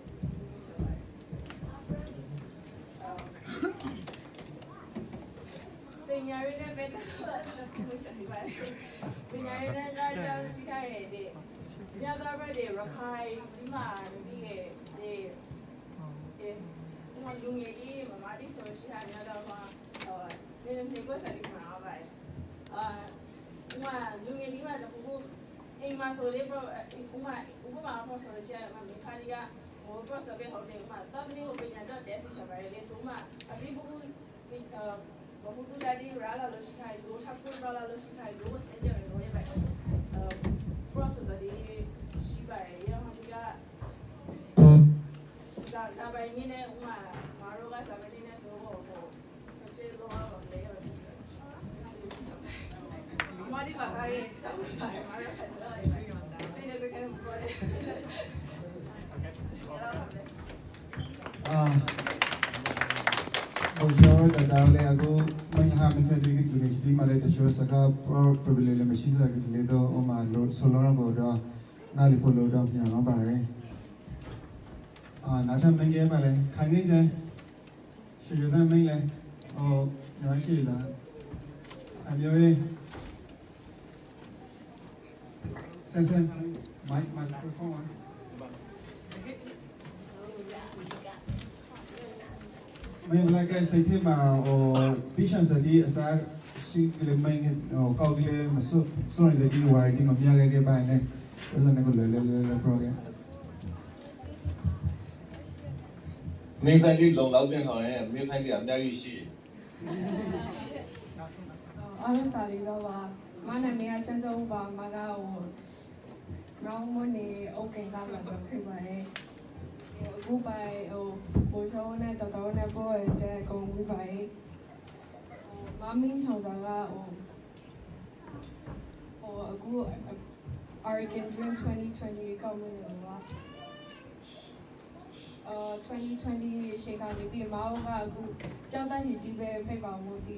ပညာရေးနဲ့ပဲတော့ကိုချင်ပါတယ်ပညာရေးနဲ့ကြောင့်ရှိခိုင်းတဲ့မြတ်သားဘက်တွေရခိုင်ဒီမှာဒီလူငယ်ကြီးမမတိဆိုရှိရမြတ်သားမှာနေကိုစားပြီးမှာပါလူငယ်ကြီးမှာတခုအိမ်မှာဆိုလေဥပမာပေါ့ဆိုရှိရမှာမိခါရီကဟို process ပဲဟုတ်တယ်မှာတော်တော်ကိုပညာတော့တက်စီချပါလေသူမှအပြီးဘူးဘာလို့လဲဒီရာလာလို့ရှိခိုင်းလို့ထပ်ဖို့လာလို့ရှိခိုင်းလို့စင်ကြရလို့ရပါ process ဒီရှိပါရဲ့ရမှာကဇာပိုင်နေဥမာမာရောကဇာပိုင်နေတော့ဟိုဆေးလောအောင်လေမာဒီပါခိုင်းမာရောဆက်လာတယ်ဒီနေ့ကလည်းပေါ်တယ်ဘုရားတော်လည်းအခုမင်းဟာမင်းတို့ဒီမှာလည်းတချို့စကား probably လည်းမရှိစကားလည်းတော့အမှလို့ဆိုတော့တော့နားလည်ဖို့လို့တော့ပြန်တော့ပါတယ်နားထမင်းကြီးပါလေခိုင်နေစရှိရတဲ့မင်းလေဟိုညရှိတာအမျိုးရေးဆန်မိုက်ဖုန်းမင်းလည်းကစိတ်ထဲမှာဟို vision စတီးအစားရှိကလေးမင်းဟိုကောက်ကလေးမစွစွန့်ရတဲ့ဒီဝါဒီမမြားခဲ့ပိုင်းနဲ့အဲ့ဒါနဲ့ကိုလဲ program မိခိုင်လေးလုံလောက်ပြန်ခေါ်ရင်မိခိုင်ကြီးအများကြီးရှိအားလုံးတာလေးတော့ပါမနာမည်ဆန်းဆုံးပါမကဟိုရောင်းမနေโอเคကလာတော့ဖြစ်ပါတယ်အခုပိုင်ဟိုဘိုးကျောင်းနဲ့တော်တော်နဲ့ပေါ်ရတဲ့ကုန်းဘူးပိုင်မမင်းချောင်းစားကဟိုအခု Oregon Dream 2020ကောင်းနေလို့ပါ2020ရှေ့ကနေပြီးမောင်ကအခုကျောင်းသားညီဒီပဲဖိတ်ပါမှုဒီ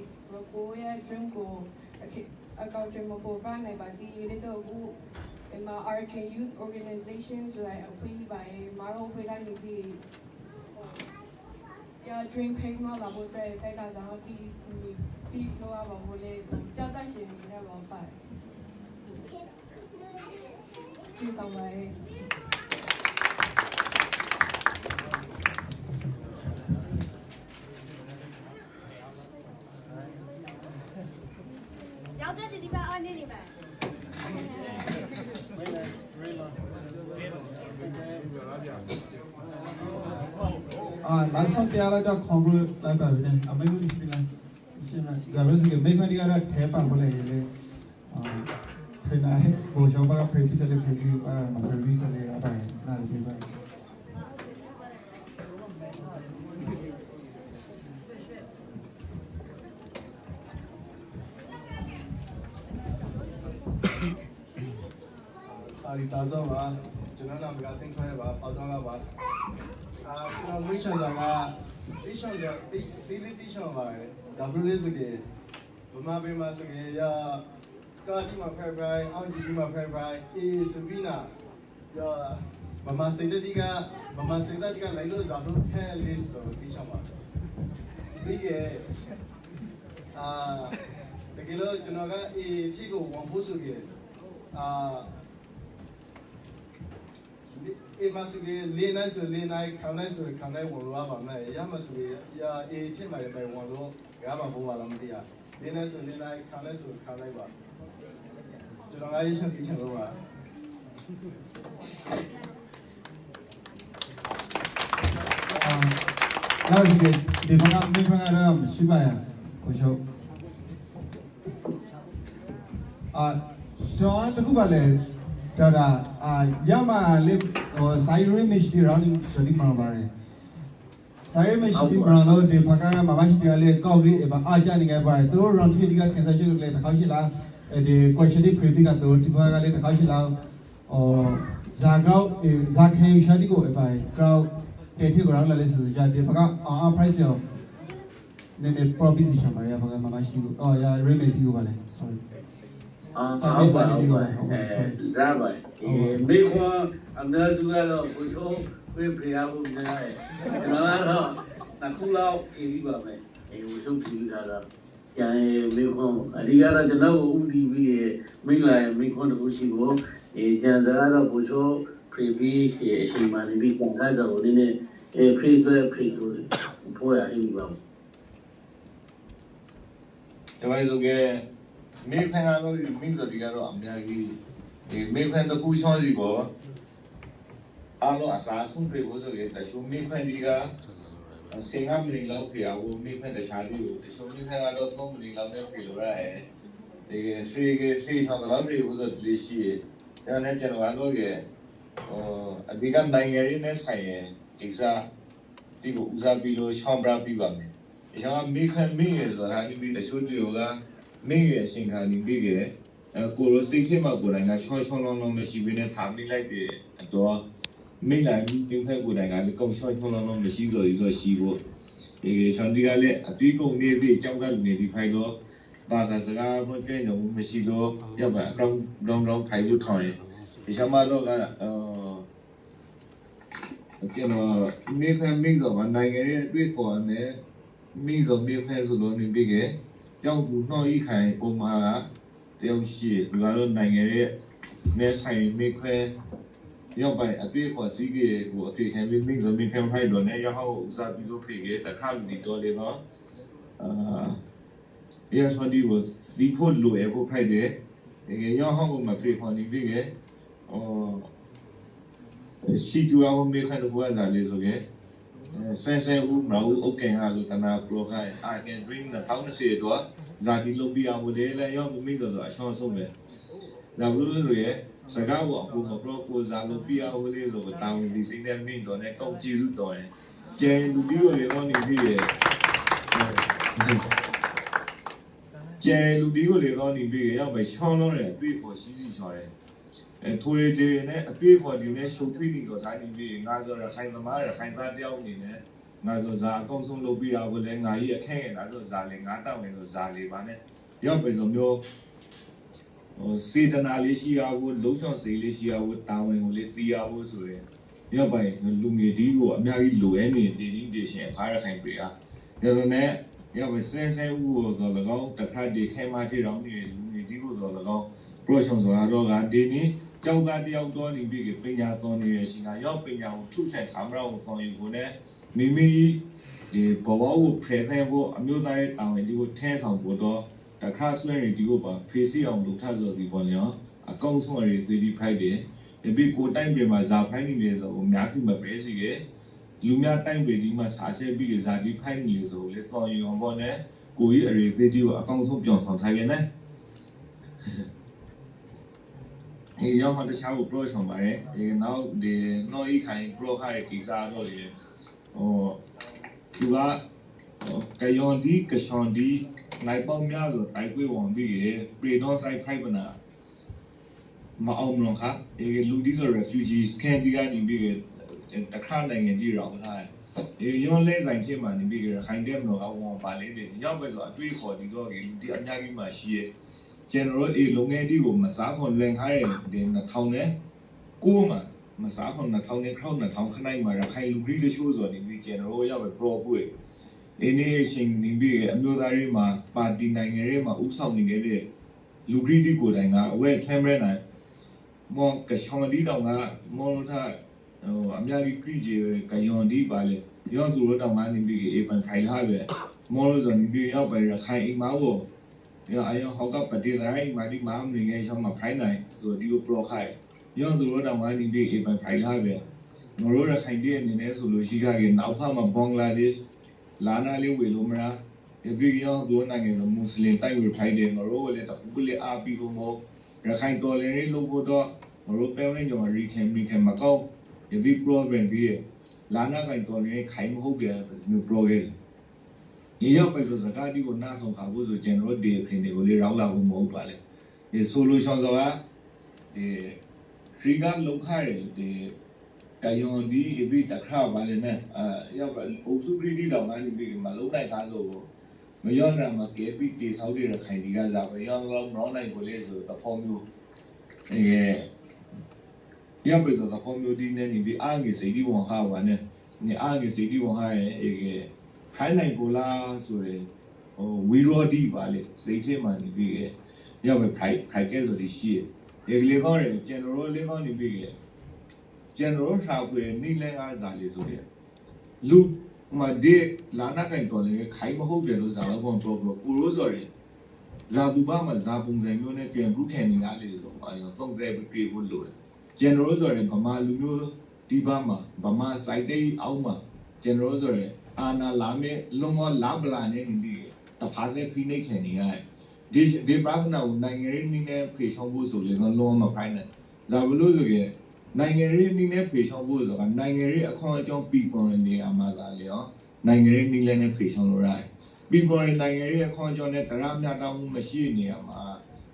ကိုရဲ့ dream ကိုအကောင့်တွေမပေါ်ပါနိုင်ပါဒီလေတော့အခုဒီမှာ Oregon Youth Organizations လိုက်အခွင့်ပါမောင်ဖိတ်ကနေပြီးdream page မှာလာဖို့တဲ့တိုက်ကစားပြီးလို့ပါမို့လေကျောင်းသားရှင်တွေနဲ့ပါပါဒီတော့ပါ这是礼拜二那礼拜。နောက်ဆုံးပြရတော့ conclude လိုက်ပါပြီ။အမေတို့ဒီလားရှင်းလား။ဒါပဲဆိုမေခွန်ဒီကတော့ထဲပါမလဲလေ။ဖရနာဟဲ့ဘိုးရှောပါ practice လေး preview မှာ preview လေးရပါတယ်။နားလည်ပါ Ali tazo ba, jangan nak bergating saya ba, pautang ba. Kita mungkin jangan, tishan dia, tishan ba. Double segi, bermain segi ya, kaki makai bai, anjing makai bai, sebina ya. Bama seda tiga lain double pair list tishan ba. Ini Begilo junaga tigo wampusuge masuge lenai kanai wonwa ba na ya masuge ya tin mai wonlo ga ba bo ba la mtia lenai kanai ba junaga yi shan tishan lo ba now the banga shibaya kosho so the kubale tada yama lip or sire mesh around sadi manabare sire mesh brano de pakaya mamashi ale kawri eba aja ni ga bare to ron thi diga khensa chi le thakashi la de question di free ga to tifa ga le thakashi la or zagrao zakhen shadi ko eba crowd te thi ko rang la le su ja de paka price yo ne proposition bare paka mamashi ko oh ya remedy ko bale sorry Rabbi, make one, I'm not doing a lot of control, we pray out of the night. And I cool out in Ibame, and we don't see that. Can make home, and the other know who be make one of Ushigo, a Janzara, Bojo, Previ, Shimani, Big Gaza, or in a priest, poor Ibam. It was okay. Make Pangano means that you got make the Kushon go. Alo assassin was again the show make Pandiga, sing up in Lopia, will make the shadow. So you have a lot normally love their pillow, right? The street on the laundry was at least she. Then I general again. I began 9 years in this high. Exa Uza below Shambra Pibam. If I make me is what I mean the studio. Maybe I think I need bigger. Corosing came up with a short long machine with a tablet like the door. May I be good and I become short long machines or is a she go. A Shandigale, a people near the jungle near the Fido, but as a guy from General Machido, Yaba, long Taibu toy. The Shamalo, make a mix of a 9 year big one there, mix of milk pens alone bigger. 教主闹一开，我妈掉血，如果那个那菜没块，要把对话是个我对前面名字没看拍到呢，然后啥比如配个，但看不到的呢，要说的我地铺路也不拍的，那个然后我们配方的这个，西主要我没看到过啥的这个。Sense who now okay, Halutana Prokai. I can dream the town to say to us that it will be our day, young Mingos are shown somewhere. The Lulu, Sagawa, who propose Alupia, who lives over town in this Indian means on a coach Jesus toy. Jane will be only here. Jane will be only here by Sean or a bit for Sisi soil. And to a big for the national tweeting or tiny being as a kind of matter, kind of young in it. Nazoza, Consum Lopia, will then I hear Ken, as a Zali, Nata, and Zali Bane. Yopes of no Satan Alicia would lotion Alicia would town and let's see hours away. Yopai, Lumi Digo, Mary Lueni, the English and Parahan Bria. Yellow, Yopes says I would go the go, the card they came out here on me, Lumi Digo or the go. Projects are all Dini. ကျောင်းသားတယောက်တော်နေပြီးပညာတော်နေရရှင်ကရောက်ပညာကိုထုဆက်ခံမရအောင်ဆောင်ယူဖို့နဲ့မိမိဒီဘဝကိုဖယ်ဆင်းဖို့အမျိုးသားရဲ့တာဝန်ဒီကိုထမ်းဆောင်ဖို့တော့တခါဆွဲနေဒီကိုပါဖေးစီအောင်လုပ်ထားဆိုဒီပေါ်လျော်အကောင့်ဆုံးရည်3D ဖိုက်တယ်ဒီကိုတိုင်းပြည်မှာဇာဖိုင်းနေတယ်ဆိုအများကြီးမပဲစီကလူများတိုင်းပြည်ဒီမှာစာရှင်းပြီးဇာဒီဖိုင်းနေဆိုလေဆောင်ယူအောင်ပေါ့နဲ့ကိုကြီးအရေး 3D ကိုအကောင့်ဆုံးပြောင်းဆောင်ထားခဲ့နေ要么的下午不上班，然后的那一看不还给啥了的，是吧？该样的该上的，来报名子带归往的，别当再拍不呢。มาเอาหนองค่ะลูกที่สุด refugees แค่ที่การนี่บีกตะข้ามในเงินที่เราได้ย้อนเล่นใส่ที่มันนี่บีกใครเดิมหนองเอาวางไปเลยเนี่ยย้อนไปส่วนด้วยขอที่ก็ที่อันยากที่มาเชีย general ลงเงินที่ผมมาสาคนแรงให้เด่นนักเท่านี้กู้มาสาคนนักเท่านี้เข้านักเท่าข้างในมาใครลูกที่จะช่วยส่วนนี้ general ย้อนไป pro ปุ้ยนี่สิ่งนี้บีกอเมริกาเรื่องมาปาร์ตี้ในเงินเรื่องมาอุตสาหนี้เรื่องลูกที่กูได้งาเวทแทมเรนมองกระชอนดีดองมองถ้าอเมริกาจีกันย้อนดีไปเลยย้อนสู่รถดองนี่บีเอปันไทยล่าเลยมองส่วนบีย้อนไปรักใครอีกมาบ่ย้อนเขาก็ปฏิเสธมาที่มาหนึ่งไงช่องมาไทยไหนส่วนที่กูโปรใครย้อนสู่รถดองนี่บีเอปันไทยล่าเลยมองรถรักใครดีนี่เนี่ยสู่ลูกชิคาเกนเอาข้ามาบังกลาเทศลานาเลวเวลมาบีย้อนสู่นั่งเงินมุสลิมไต้หวันไทยเดนมารอเลยแต่ฟุกเลยอาปีโกโมรักใครตัวเลยนี่ลูกก็มารอเป็นเรื่องจงรีแคมมาเก้าบีโปรแกรมที่ลานาใครตัวนี้ใครไม่เข้าเกี่ยวกับมีโปรแกรมยี่ยมไปสู่สกัดที่คนน่าสงสารผู้สู่ general day คืนนี้ก็เลยเราเราก็มองไปเลยsolution สว่าทริกการลงค่ายการย้อนดีบีตะคราบไปเลยเนี่ยย่อไปโอสุบรีดีดอกนั้นบีมาลงได้ท่าโซ่ไม่ย้อนมาเก็บบีตีสาวดีรักใครดีกันจะไปย้อนเราน้องในคนเลยสู่ตะพงอยู่ย้อนไปสู่ตะพงอยู่ที่เนี่ยนี่บีอ่างกี่สิ่งที่วางข้าววันเนี่ยนี่อ่างกี่สิ่งที่วางให้ใครในโบราณสุดวิโรดีไปเลยสิ่งที่มันนี่บีย้อนไปไพรแก่สุดที่ชี้เรื่องของเรื่อง general เรื่องของนี่บีgeneral ชาวเพื่อนนี่แหละอาจารย์เลยสุดเนี่ยลูกมาเด็กลานากันตัวเลยใครมาเข้าเกี่ยวกับสารพันโปรโปรกูรู้สึกเลยซาดูบ้ามาซาปุ่งเซมิโอเนี่ยเตรียมรู้แค่นี้นะเลยส่งไปส่งใจไปเกลียบุญเลย general ส่วนเลยประมาณลูกโย่ที่บ้ามาประมาณไซต์ได้เอามา general ส่วนเลยอาณาลาเมลงมาลาบลาเนี่ยนี่แต่พาเล่พี่เนี่ยแค่นี้ไงเดี๋ยวปรากฏว่าในเรื่องนี้เนี่ยเพชรบุษเลยก็ลงมาภายในซาบุรุษเลยနိုင်ငံရေးနည်းနဲ့ဖြေရှင်းဖို့ဆိုတာနိုင်ငံရေးအခွင့်အရေးပြည်ပေါ်နေအမှားသားလေနော်နိုင်ငံရေးနည်းလည်းနဲ့ဖြေရှင်းလို့ရတယ်ပြည်ပေါ်နိုင်ငံရေးအခွင့်အရေးနဲ့တရားမျှတမှုမရှိနေရမှာ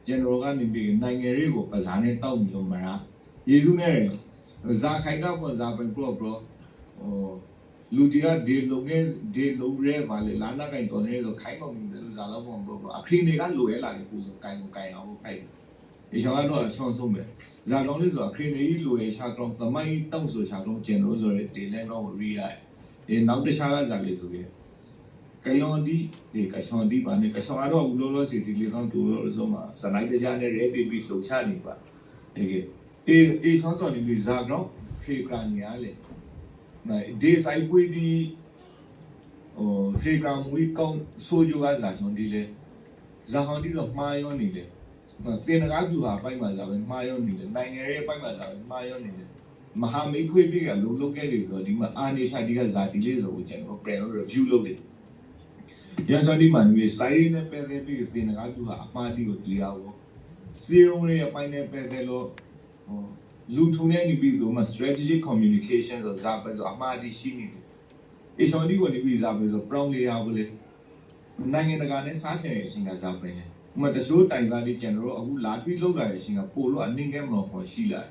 ကျွန်တော်ကနေပြီးနိုင်ငံရေးကိုပဇာနဲ့တောက်ပြီးမလားယေရှုနဲ့ဇာခိုင်ကပေါ်ဇာပင်ပရောလူတီကဒီလုံငယ်ဒီလုံရဲပါလေလာနာကိုင်တော်နေဆိုခိုင်မောင်နေလို့ဇာလောက်ပေါ်ပရောအခရီးတွေကလိုရဲလာပြီးပူဆိုကိုင်အောင်ဖိုက်ဒီဆောင်ကတော့ဆွမ်းဆုံးပဲဇာကောင်းလေးဆိုအခရီးနေလိုရဲရှာကောင်းသမိုင်းတောက်ဆိုရှာကောင်းကျင်လို့ဆိုရဲဒီလဲတော့ရီရိုက်နောက်တခြားကဇာလေးဆိုရဲကယောန်ဒီကရှောင်းဒီပါနေကရှောင်းတော့ဘူးလို့စီတီလေးတော့သူလို့ဆိုမှစနိုက်တကြနဲ့ရဲပြီးလှုပ်ရှားနေပါအေးဆောင်းစော်နေပြီးဇာကောင်းဖေကရာညာလေဒီဆိုင်ပွေးဒီဖေကရာမွေးကောင်းဆိုကြကဇာဆောင်ဒီလေဇာဟောင်းဒီတော့မှားရောနေလေစေနကားပြူဟာပိုက်မှာဇာပဲမှားရောနေလေနိုင်ငံရေးပိုက်မှာဇာပဲမှားရောနေလေမဟာမိတ်ဖွေးပြီးကလုံလုံခဲ့တယ်ဆိုတော့ဒီမှာအာနေရှာဒီကဇာဒီလေးဆိုကိုကျွန်တော်ပြန်လို့ review လုပ်တယ်ရန်စဒီမှာဒီစိုင်းနဲ့ပဲသေးပြီးစေနကားပြူဟာအမှားဒီကိုတရားဖို့စီရုံးရဲ့အပိုင်းနဲ့ပဲသေးလို့လူထုနဲ့နေပြီးဆိုမှ strategic communication ဆိုဇာပဲဆိုအမှားဒီရှိနေတယ်အရှောင်းဒီကိုနေပြီးဇာပဲဆို brown layer ဘလေနိုင်ငံတကာနဲ့စားချင်တဲ့အချိန်ကဇာပဲလေဥမာတချို့တိုင်သားတွေကျွန်တော်တို့အခုလာပြီးလောက်လာတဲ့အချိန်ကပို့လို့အနည်းငယ်မလို့ခေါ်ရှိလာဥ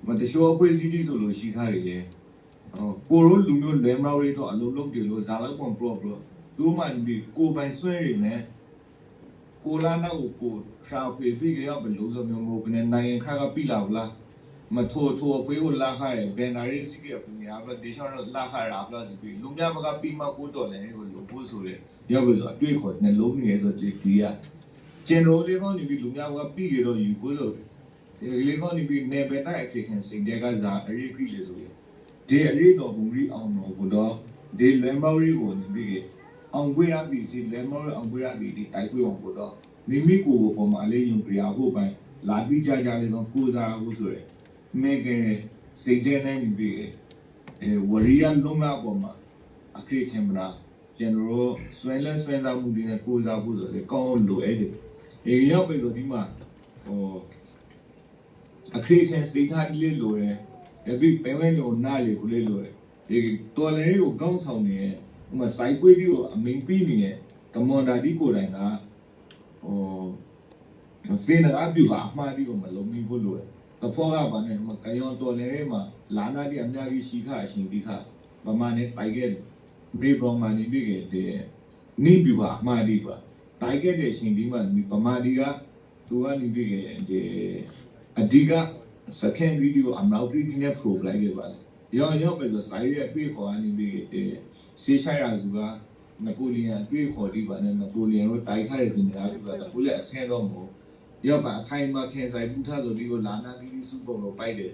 မာတချို့အဖွဲ့အစည်းတွေဆိုလို့ရှိထားတယ်လေကိုရိုလူမျိုးလွယ်မလောက်တွေတော့အလုံးလုံးတယ်လို့ဇာလောက်ပုံပရောသူမှဒီကိုပိုင်ဆွဲနေနဲ့ကိုလာနာကိုရှာဖွေပြီးကြရဘယ်လိုဆိုမျိုးမဟုတ်ဘဲနိုင်ငံခါကပြီလာဘူးလားမထိုးဖွေးကိုလာခါရယ်ဘန်နာရေးစီကပညာဘဒေရှောင်းလာခါရအပလာစီပြီးလူများမကပြီးမှကိုတော်လည်းကိုလို့ပို့ဆိုရရောက်ပြီဆိုအတွေ့ခေါ်နဲ့လုံးနေဆိုဒီကကျွန်တော်လေးကောင်းနေပြီးလူများကပြီးကြတော့ယူဖို့ဆိုဒီလေးကောင်းနေပြီးနေပတိုက်အခေခံစိတ်တဲ့ကစားအရေးကြီးလေဆိုရဒီအရေးတော်ဘူးရီအောင်တော့ဘုတော့ဒီလမ်ဘော်ရီကိုနေပြီးအောင်ခွေရသည်ဒီလမ်ဘော်ရီအောင်ခွေရသည်ဒီတိုက်ခွေအောင်ဘုတော့မိမိကိုယ်ပေါ်မှာလေးယုံပြရဖို့ပိုင်းလာပြီးကြကြလေးတော့ကိုစားဖို့ဆိုရမဲကစိတ်တဲ့နေပြီးဝရီယန်လုံးလာပေါ်မှာအခေခံမလားကျွန်တော်ဆွဲသားမှုတွေနဲ့ကိုစားဖို့ဆိုလေကောင်းလို့အဲ့ဒီရောက်ပြီဆိုဒီမှာအခရီးခံစိတ်ထားလေးလိုရယ်ပြီးပဲဝဲလို့နားလေကိုလေးလိုရယ်ဒီတော်လည်းကိုကောင်းဆောင်နေရယ်ဥမာစိုက်ပွေးဒီကိုအမင်းပြီးနေရယ်ကမွန်ဒါဒီကိုတိုင်က စေနကပြူဟာအမှားဒီကိုမလုံးမိဖို့လိုတယ်တဖောကပါနဲ့ကယောတော်လည်းမှာလာနာဒီအများကြီးရှိခအရှင်ဒီခဗမာနဲ့ပိုက်ခဲ့တယ်ဘေဘရောမာနေပြီခဲ့တဲ့နိပြူဟာအမှားဒီပါတိုက်ခဲ့တဲ့ရှင်ဒီမှာဗမာဒီကသူကနေပြီခဲ့တဲ့အဓိက second video အမလောက်ပြီးဒီနေ့ pro လိုက်ခဲ့ပါလေရောပဲဆိုဆိုင်ရဲ့တွေ့ခေါ်နေပြီတဲ့ဆေးဆိုင်ရာစုကနပိုလီယန်တွေ့ခေါ်ဒီပါနဲ့နပိုလီယန်ကိုတိုက်ခိုက်တဲ့နေရာပြတာခုလည်းအဆင်းတော့မဟုတ်ရောပါအခိုင်အမာခင်ဆိုင်ပူထားဆိုဒီကိုလာနာဒီစုပုံလို့ပိုက်တယ်